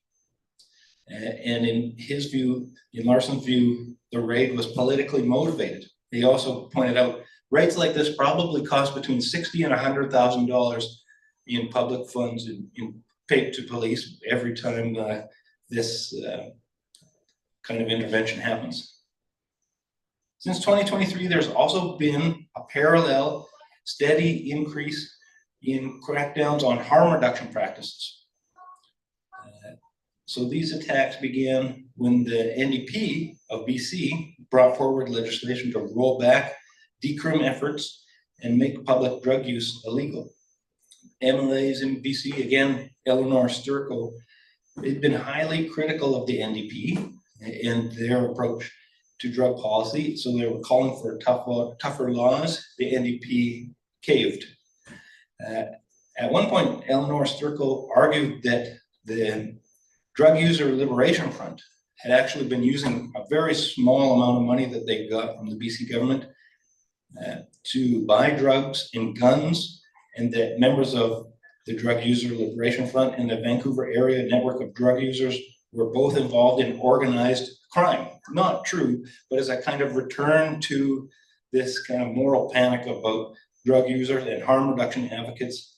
And in his view, in Larson's view, the raid was politically motivated. He also pointed out raids like this probably cost between $60,000 and $100,000 in public funds paid to police every time this kind of intervention happens. Since 2023, there's also been a parallel steady increase in crackdowns on harm reduction practices. So these attacks began when the NDP of BC brought forward legislation to roll back decrim efforts and make public drug use illegal. MLAs in BC, again, Eleanor Sturko, they've been highly critical of the NDP and their approach to drug policy. So they were calling for tougher laws. The NDP caved. At one point, Eleanor Sturko argued that the Drug User Liberation Front had actually been using a very small amount of money that they got from the BC government to buy drugs and guns, and that members of the Drug User Liberation Front and the Vancouver area network of drug users were both involved in organized crime. Not true, but as a kind of return to this kind of moral panic about drug users and harm reduction advocates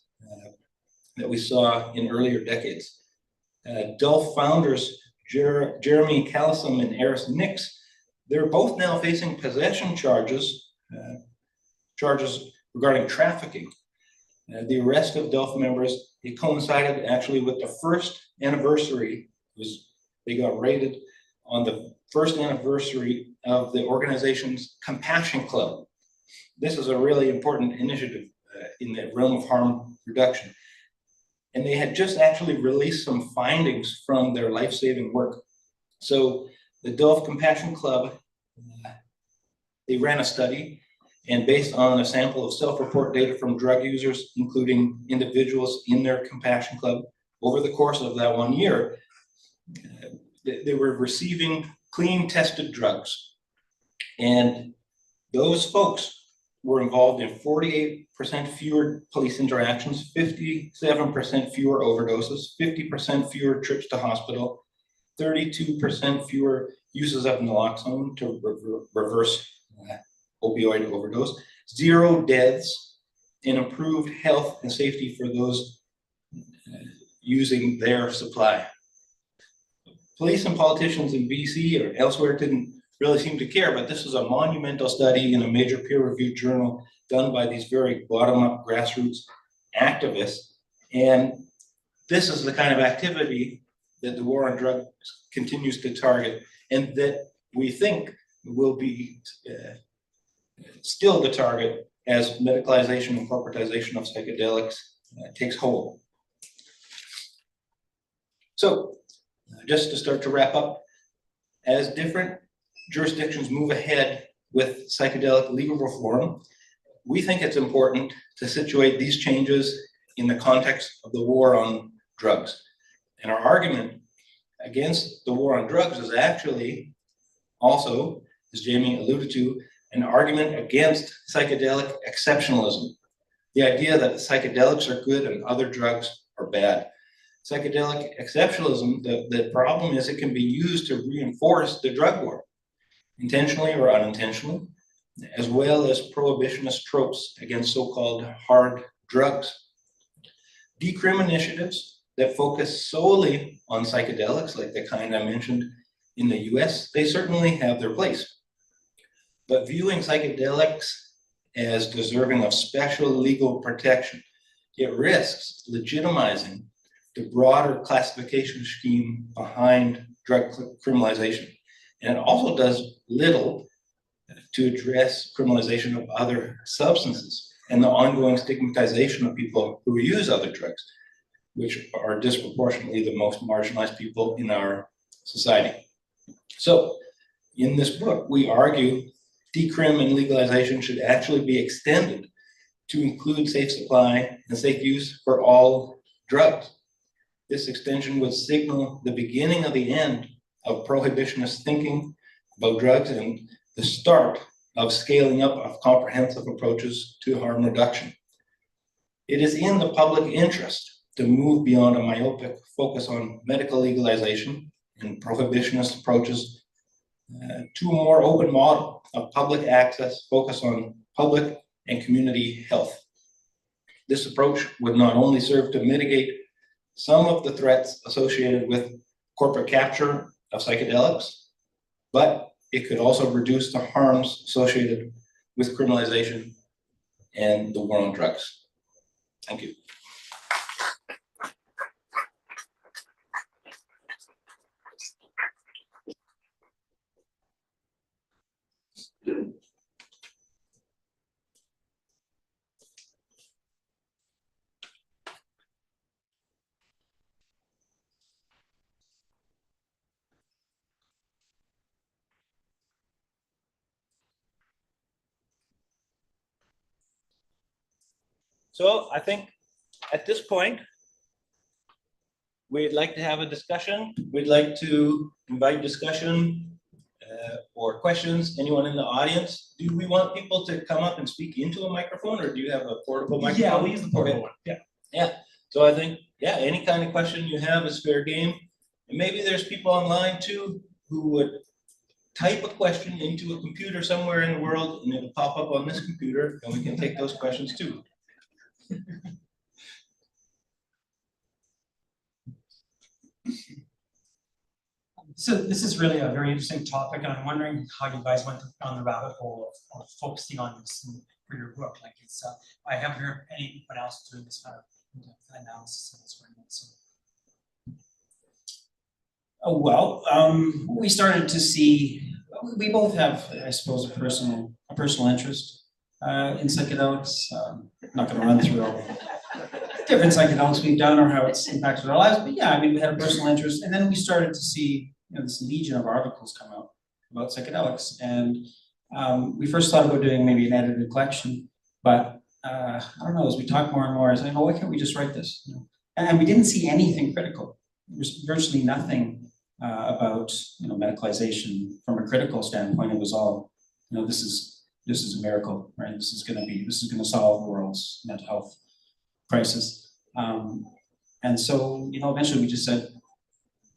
that we saw in earlier decades. Dulf founders Jeremy Callison and Eris Nix, they're both now facing possession charges regarding trafficking. The arrest of Dulf members, it coincided actually with the first anniversary. They got raided on the first anniversary of the organization's Compassion Club. This is a really important initiative in the realm of harm reduction. And they had just actually released some findings from their life-saving work. So the Dove Compassion Club, they ran a study, and based on a sample of self-report data from drug users, including individuals in their Compassion Club, over the course of that 1 year, they were receiving clean tested drugs. And those folks were involved in 48% fewer police interactions, 57% fewer overdoses, 50% fewer trips to hospital, 32% fewer uses of naloxone to reverse opioid overdose, 0 deaths, and improved health and safety for those using their supply. Police and politicians in BC or elsewhere didn't really seem to care, but this is a monumental study in a major peer-reviewed journal done by these very bottom-up grassroots activists. And this is the kind of activity that the war on drugs continues to target, and that we think will be still the target as medicalization and corporatization of psychedelics takes hold. So, just to start to wrap up, as different jurisdictions move ahead with psychedelic legal reform, we think it's important to situate these changes in the context of the war on drugs. And our argument against the war on drugs is actually also, as Jamie alluded to, an argument against psychedelic exceptionalism. The idea that psychedelics are good and other drugs are bad. Psychedelic exceptionalism, the problem is it can be used to reinforce the drug war, intentionally or unintentionally, as well as prohibitionist tropes against so-called hard drugs. Decrim initiatives that focus solely on psychedelics, like the kind I mentioned in the US, they certainly have their place. But viewing psychedelics as deserving of special legal protection, it risks legitimizing the broader classification scheme behind drug criminalization. And it also does little to address criminalization of other substances and the ongoing stigmatization of people who use other drugs, which are disproportionately the most marginalized people in our society. So in this book, we argue decrim and legalization should actually be extended to include safe supply and safe use for all drugs. This extension would signal the beginning of the end of prohibitionist thinking about drugs and the start of scaling up of comprehensive approaches to harm reduction. It is in the public interest to move beyond a myopic focus on medical legalization and prohibitionist approaches to a more open model of public access focused on public and community health. This approach would not only serve to mitigate some of the threats associated with corporate capture of psychedelics, but it could also reduce the harms associated with criminalization and the war on drugs. Thank you. So I think at this point, we'd like to have a discussion. We'd like to invite discussion or questions. Anyone in the audience? Do we want people to come up and speak into a microphone, or do you have a portable microphone? Yeah, we use the portable one. Yeah. Yeah. So I think, yeah, any kind of question you have is fair game. And maybe there's people online too who would type a question into a computer somewhere in the world, and it'll pop up on this computer, and we can take those questions too. So this is really a very interesting topic, and I'm wondering how you guys went down the rabbit hole of focusing on this for your book. Like it's, I haven't heard anyone else doing this kind of analysis of this right now. So. We started to see, we both have, I suppose, a personal interest in psychedelics. Not gonna run through all the different psychedelics we've done or how it's impacted our lives, but yeah, I mean, we had a personal interest, and then we started to see, this legion of articles come out about psychedelics, and we first thought about doing maybe an edited collection, but I don't know, as we talk more and more, I was like, oh, why can't we just write this? And we didn't see anything critical. There's virtually nothing about medicalization from a critical standpoint. It was all, this is a miracle, right? This is gonna solve the world's mental health crisis. And so, eventually we just said,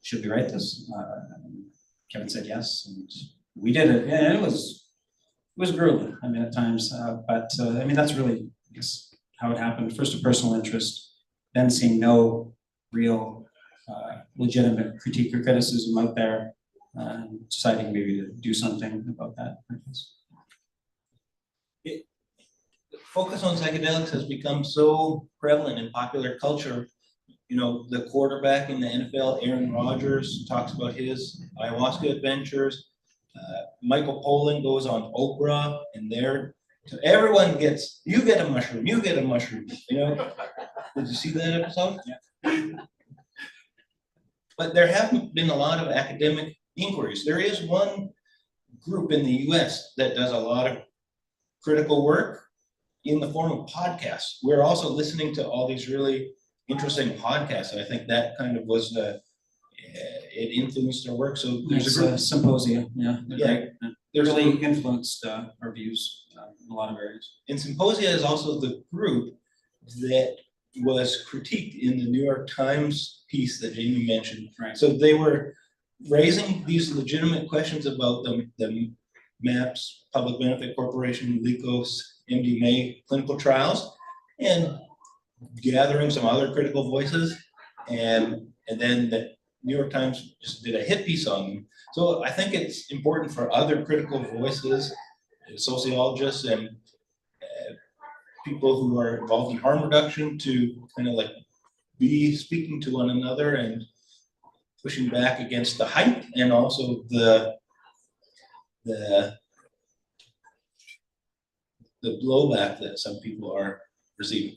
should we write this? Kevin said yes, and we did it. And it was grueling, I mean, at times, but I mean, that's really, I guess, how it happened. First, a personal interest, then seeing no real legitimate critique or criticism out there, deciding maybe to do something about that. The focus on psychedelics has become so prevalent in popular culture. The quarterback in the NFL, Aaron Rodgers, talks about his ayahuasca adventures. Michael Pollan goes on Oprah, and so everyone gets, you get a mushroom, you get a mushroom. Did you see that episode? Yeah. But there haven't been a lot of academic inquiries. There is one group in the US that does a lot of critical work in the form of podcasts. We're also listening to all these really interesting podcasts, and I think that kind of was it influenced our work. So there's a group Symposia, yeah. Yeah. They really influenced our views in a lot of areas. And Symposia is also the group that was critiqued in the New York Times piece that Jamie mentioned. Right. So they were raising these legitimate questions about the MAPS, Public Benefit Corporation, LICOS, MDMA clinical trials, and gathering some other critical voices, and then the New York Times just did a hit piece on them. So I think it's important for other critical voices, sociologists and people who are involved in harm reduction, to kind of like be speaking to one another and pushing back against the hype and also the blowback that some people are receiving.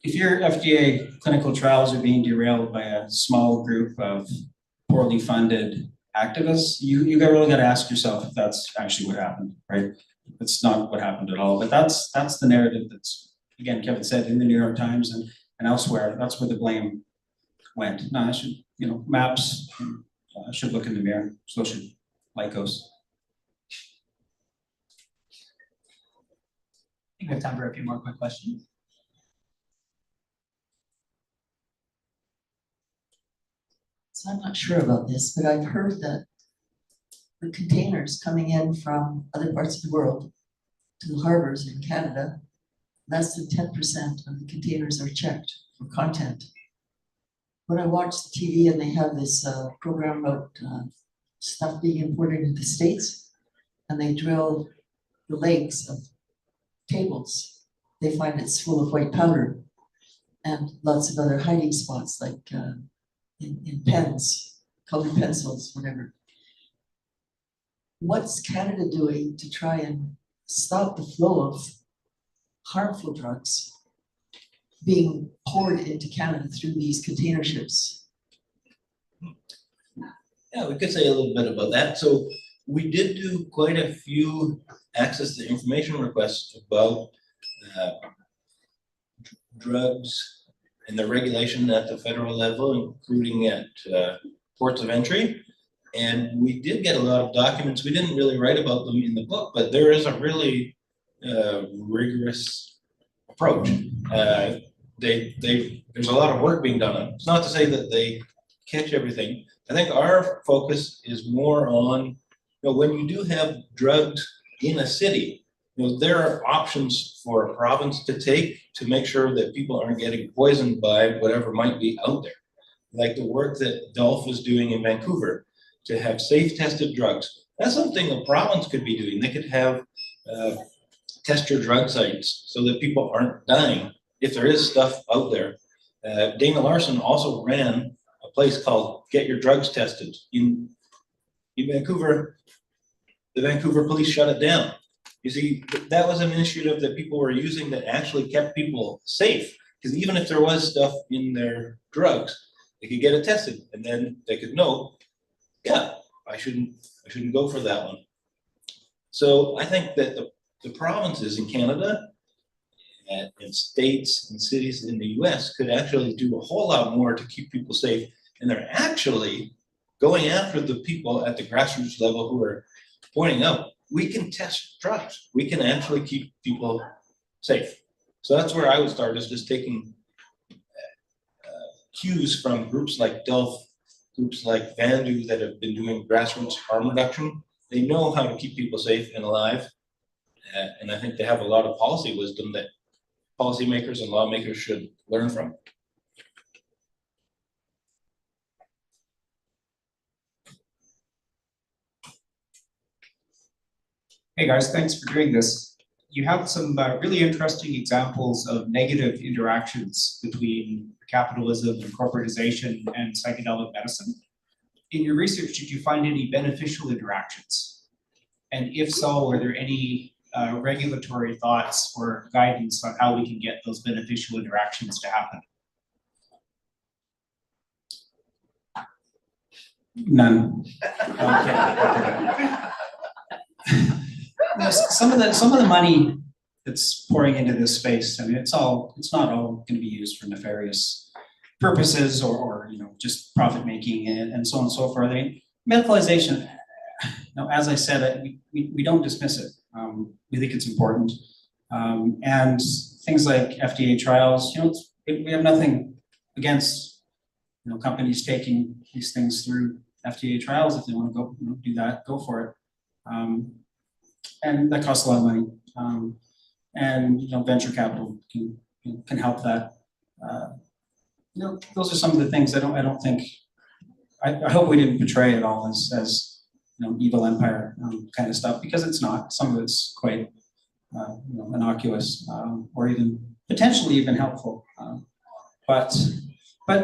If your FDA clinical trials are being derailed by a small group of poorly funded activists, you really got to ask yourself if that's actually what happened, right? It's not what happened at all, but that's the narrative that's, again, Kevin said, in the New York Times and elsewhere. That's where the blame went. No, I should, MAPS should look in the mirror. So should LICOS. I think we have time for a few more quick questions. So I'm not sure about this, but I've heard that the containers coming in from other parts of the world to the harbors in Canada, less than 10% of the containers are checked for content. When I watch the TV and they have this program about stuff being imported into the States, and they drill the legs of tables, they find it's full of white powder and lots of other hiding spots, like in pens, colored pencils, whatever. What's Canada doing to try and stop the flow of harmful drugs being poured into Canada through these container ships? Yeah, we could say a little bit about that. So we did do quite a few access to information requests about drugs and the regulation at the federal level, including at ports of entry. And we did get a lot of documents. We didn't really write about them in the book, but there is a really rigorous approach. There's a lot of work being done on it. It's not to say that they catch everything. I think our focus is more on, when you do have drugs in a city, there are options for a province to take to make sure that people aren't getting poisoned by whatever might be out there. Like the work that Dolph is doing in Vancouver to have safe tested drugs. That's something a province could be doing. They could have test your drug sites so that people aren't dying if there is stuff out there. Dana Larson also ran a place called Get Your Drugs Tested in Vancouver. The Vancouver police shut it down. You see, that was an initiative that people were using that actually kept people safe. Because even if there was stuff in their drugs, they could get it tested, and then they could know, yeah, I shouldn't go for that one. So I think that the provinces in Canada and states and cities in the US could actually do a whole lot more to keep people safe. And they're actually going after the people at the grassroots level who are pointing out, we can test drugs. We can actually keep people safe. So that's where I would start, is just taking cues from groups like DELF, groups like Vandu that have been doing grassroots harm reduction. They know how to keep people safe and alive. And I think they have a lot of policy wisdom that policymakers and lawmakers should learn from. Hey guys, thanks for doing this. You have some really interesting examples of negative interactions between capitalism and corporatization and psychedelic medicine. In your research, did you find any beneficial interactions? And if so, are there any regulatory thoughts or guidance on how we can get those beneficial interactions to happen? None. Some of the money that's pouring into this space, I mean, it's not all going to be used for nefarious purposes or just profit making and so on and so forth. I mean, medicalization, as I said, we don't dismiss it. We think it's important, and things like FDA trials. We have nothing against companies taking these things through FDA trials. If they want to go do that, go for it. And that costs a lot of money. And venture capital can help that. Those are some of the things I don't think. I hope we didn't portray it all as evil empire kind of stuff, because it's not. Some of it's quite innocuous, or even potentially even helpful. But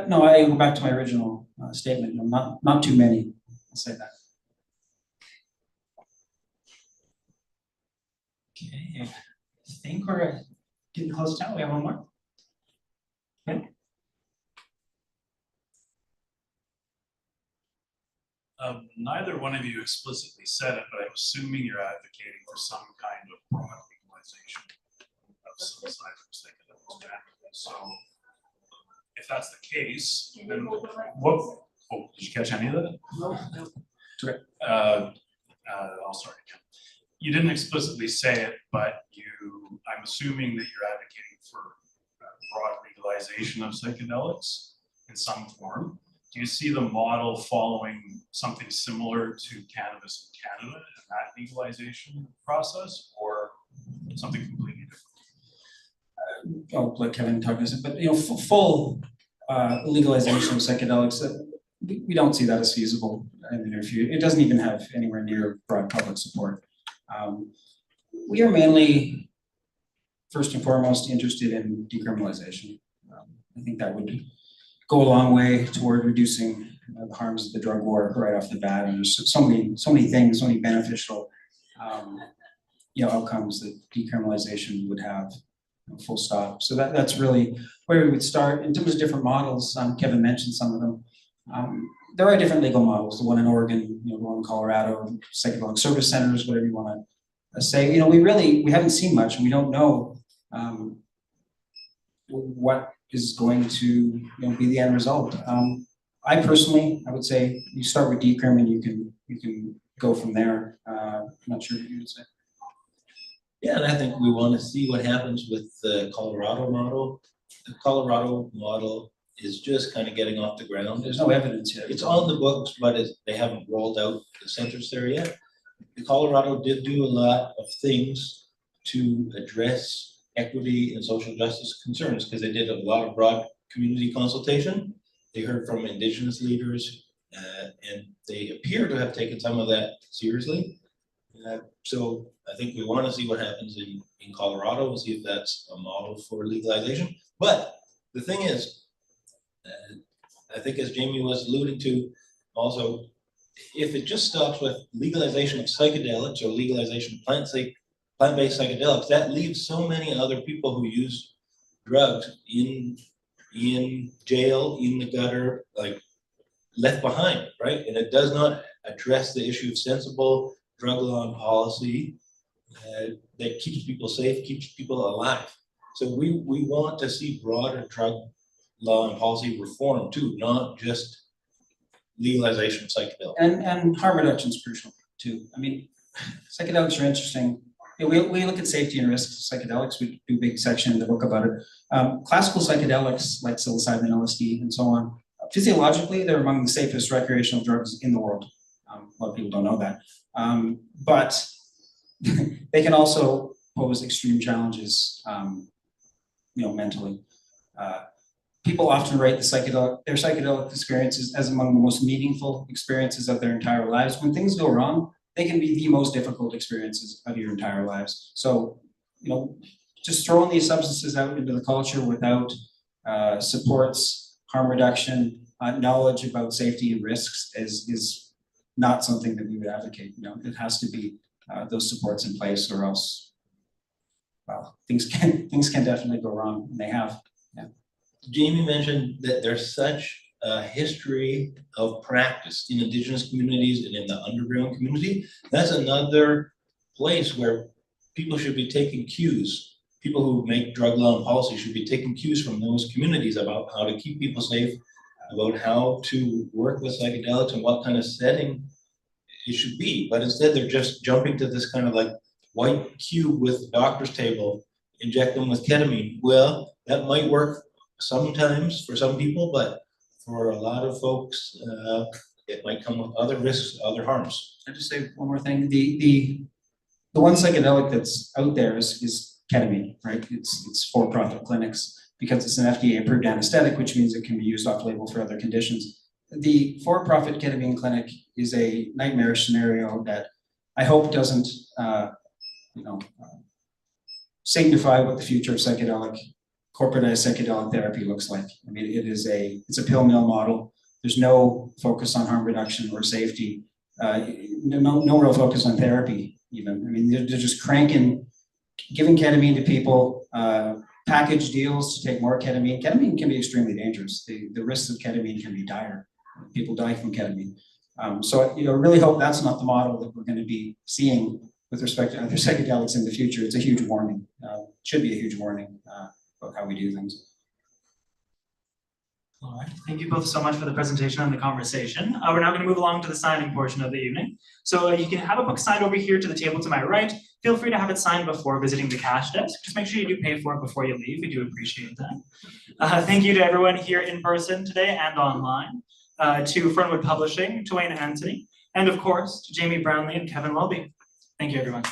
no, I go back to my original statement. Not too many. I'll say that. Okay, I think we're getting close to town. We have one more. Okay. Neither one of you explicitly said it, but I'm assuming you're advocating for some kind of broad legalization of psilocybin psychedelics generally. So if that's the case, then what? Oh, did you catch any of that? No. Okay. I'll start again. You didn't explicitly say it, but I'm assuming that you're advocating for broad legalization of psychedelics in some form. Do you see the model following something similar to cannabis in Canada and that legalization process, or something completely different? I'll let Kevin talk to this, but full legalization of psychedelics, we don't see that as feasible in the near future. It doesn't even have anywhere near broad public support. We are mainly, first and foremost, interested in decriminalization. I think that would go a long way toward reducing the harms of the drug war right off the bat. And there's so many things, so many beneficial outcomes that decriminalization would have, full stop. So that's really where we would start. In terms of different models, Kevin mentioned some of them. There are different legal models, the one in Oregon, the one in Colorado, psychedelic service centers, whatever you want to say. We haven't seen much, and we don't know what is going to be the end result. I would say you start with decrim and you can go from there. I'm not sure what you would say. Yeah, and I think we want to see what happens with the Colorado model. The Colorado model is just kind of getting off the ground. There's no evidence yet. It's on the books, but they haven't rolled out the centers there yet. The Colorado did do a lot of things to address equity and social justice concerns, because they did a lot of broad community consultation. They heard from Indigenous leaders, and they appear to have taken some of that seriously. So I think we want to see what happens in Colorado. We'll see if that's a model for legalization. But the thing is, I think as Jamie was alluding to, also, if it just stops with legalization of psychedelics or legalization of plant-based psychedelics, that leaves so many other people who use drugs in jail, in the gutter, like left behind, right? And it does not address the issue of sensible drug law and policy that keeps people safe, keeps people alive. So we want to see broader drug law and policy reform too, not just legalization of psychedelics. And harm reduction is crucial too. I mean, psychedelics are interesting. We look at safety and risks of psychedelics. We do a big section in the book about it. Classical psychedelics like psilocybin, LSD, and so on, physiologically, they're among the safest recreational drugs in the world. A lot of people don't know that. But they can also pose extreme challenges, mentally. People often rate their psychedelic experiences as among the most meaningful experiences of their entire lives. When things go wrong, they can be the most difficult experiences of your entire lives. So, just throwing these substances out into the culture without supports, harm reduction, knowledge about safety and risks is not something that we would advocate. It has to be those supports in place, or else, well, things can definitely go wrong, and they have. Yeah. Jamie mentioned that there's such a history of practice in Indigenous communities and in the underground community. That's another place where people should be taking cues. People who make drug law and policy should be taking cues from those communities about how to keep people safe, about how to work with psychedelics and what kind of setting it should be. But instead they're just jumping to this kind of like white cube with the doctor's table, inject them with ketamine. Well, that might work sometimes for some people, but for a lot of folks, it might come with other risks, other harms. I'll just say one more thing. The one psychedelic that's out there is ketamine, right? It's for-profit clinics because it's an FDA-approved anesthetic, which means it can be used off-label for other conditions. The for-profit ketamine clinic is a nightmarish scenario that I hope doesn't, signify what the future of corporatized psychedelic therapy looks like. I mean, it's a pill mill model. There's no focus on harm reduction or safety. No real focus on therapy even. I mean, they're just giving ketamine to people, package deals to take more ketamine. Ketamine can be extremely dangerous. The risks of ketamine can be dire. People die from ketamine. So I really hope that's not the model that we're going to be seeing with respect to other psychedelics in the future. It's a huge warning. Should be a huge warning about how we do things. All right, thank you both so much for the presentation and the conversation. We're now going to move along to the signing portion of the evening. So you can have a book signed over here to the table to my right. Feel free to have it signed before visiting the cash desk. Just make sure you do pay for it before you leave. We do appreciate that. Thank you to everyone here in person today and online, to Fernwood Publishing, to Wayne Anthony, and of course, to Jamie Brownlee and Kevin Walby. Thank you, everyone.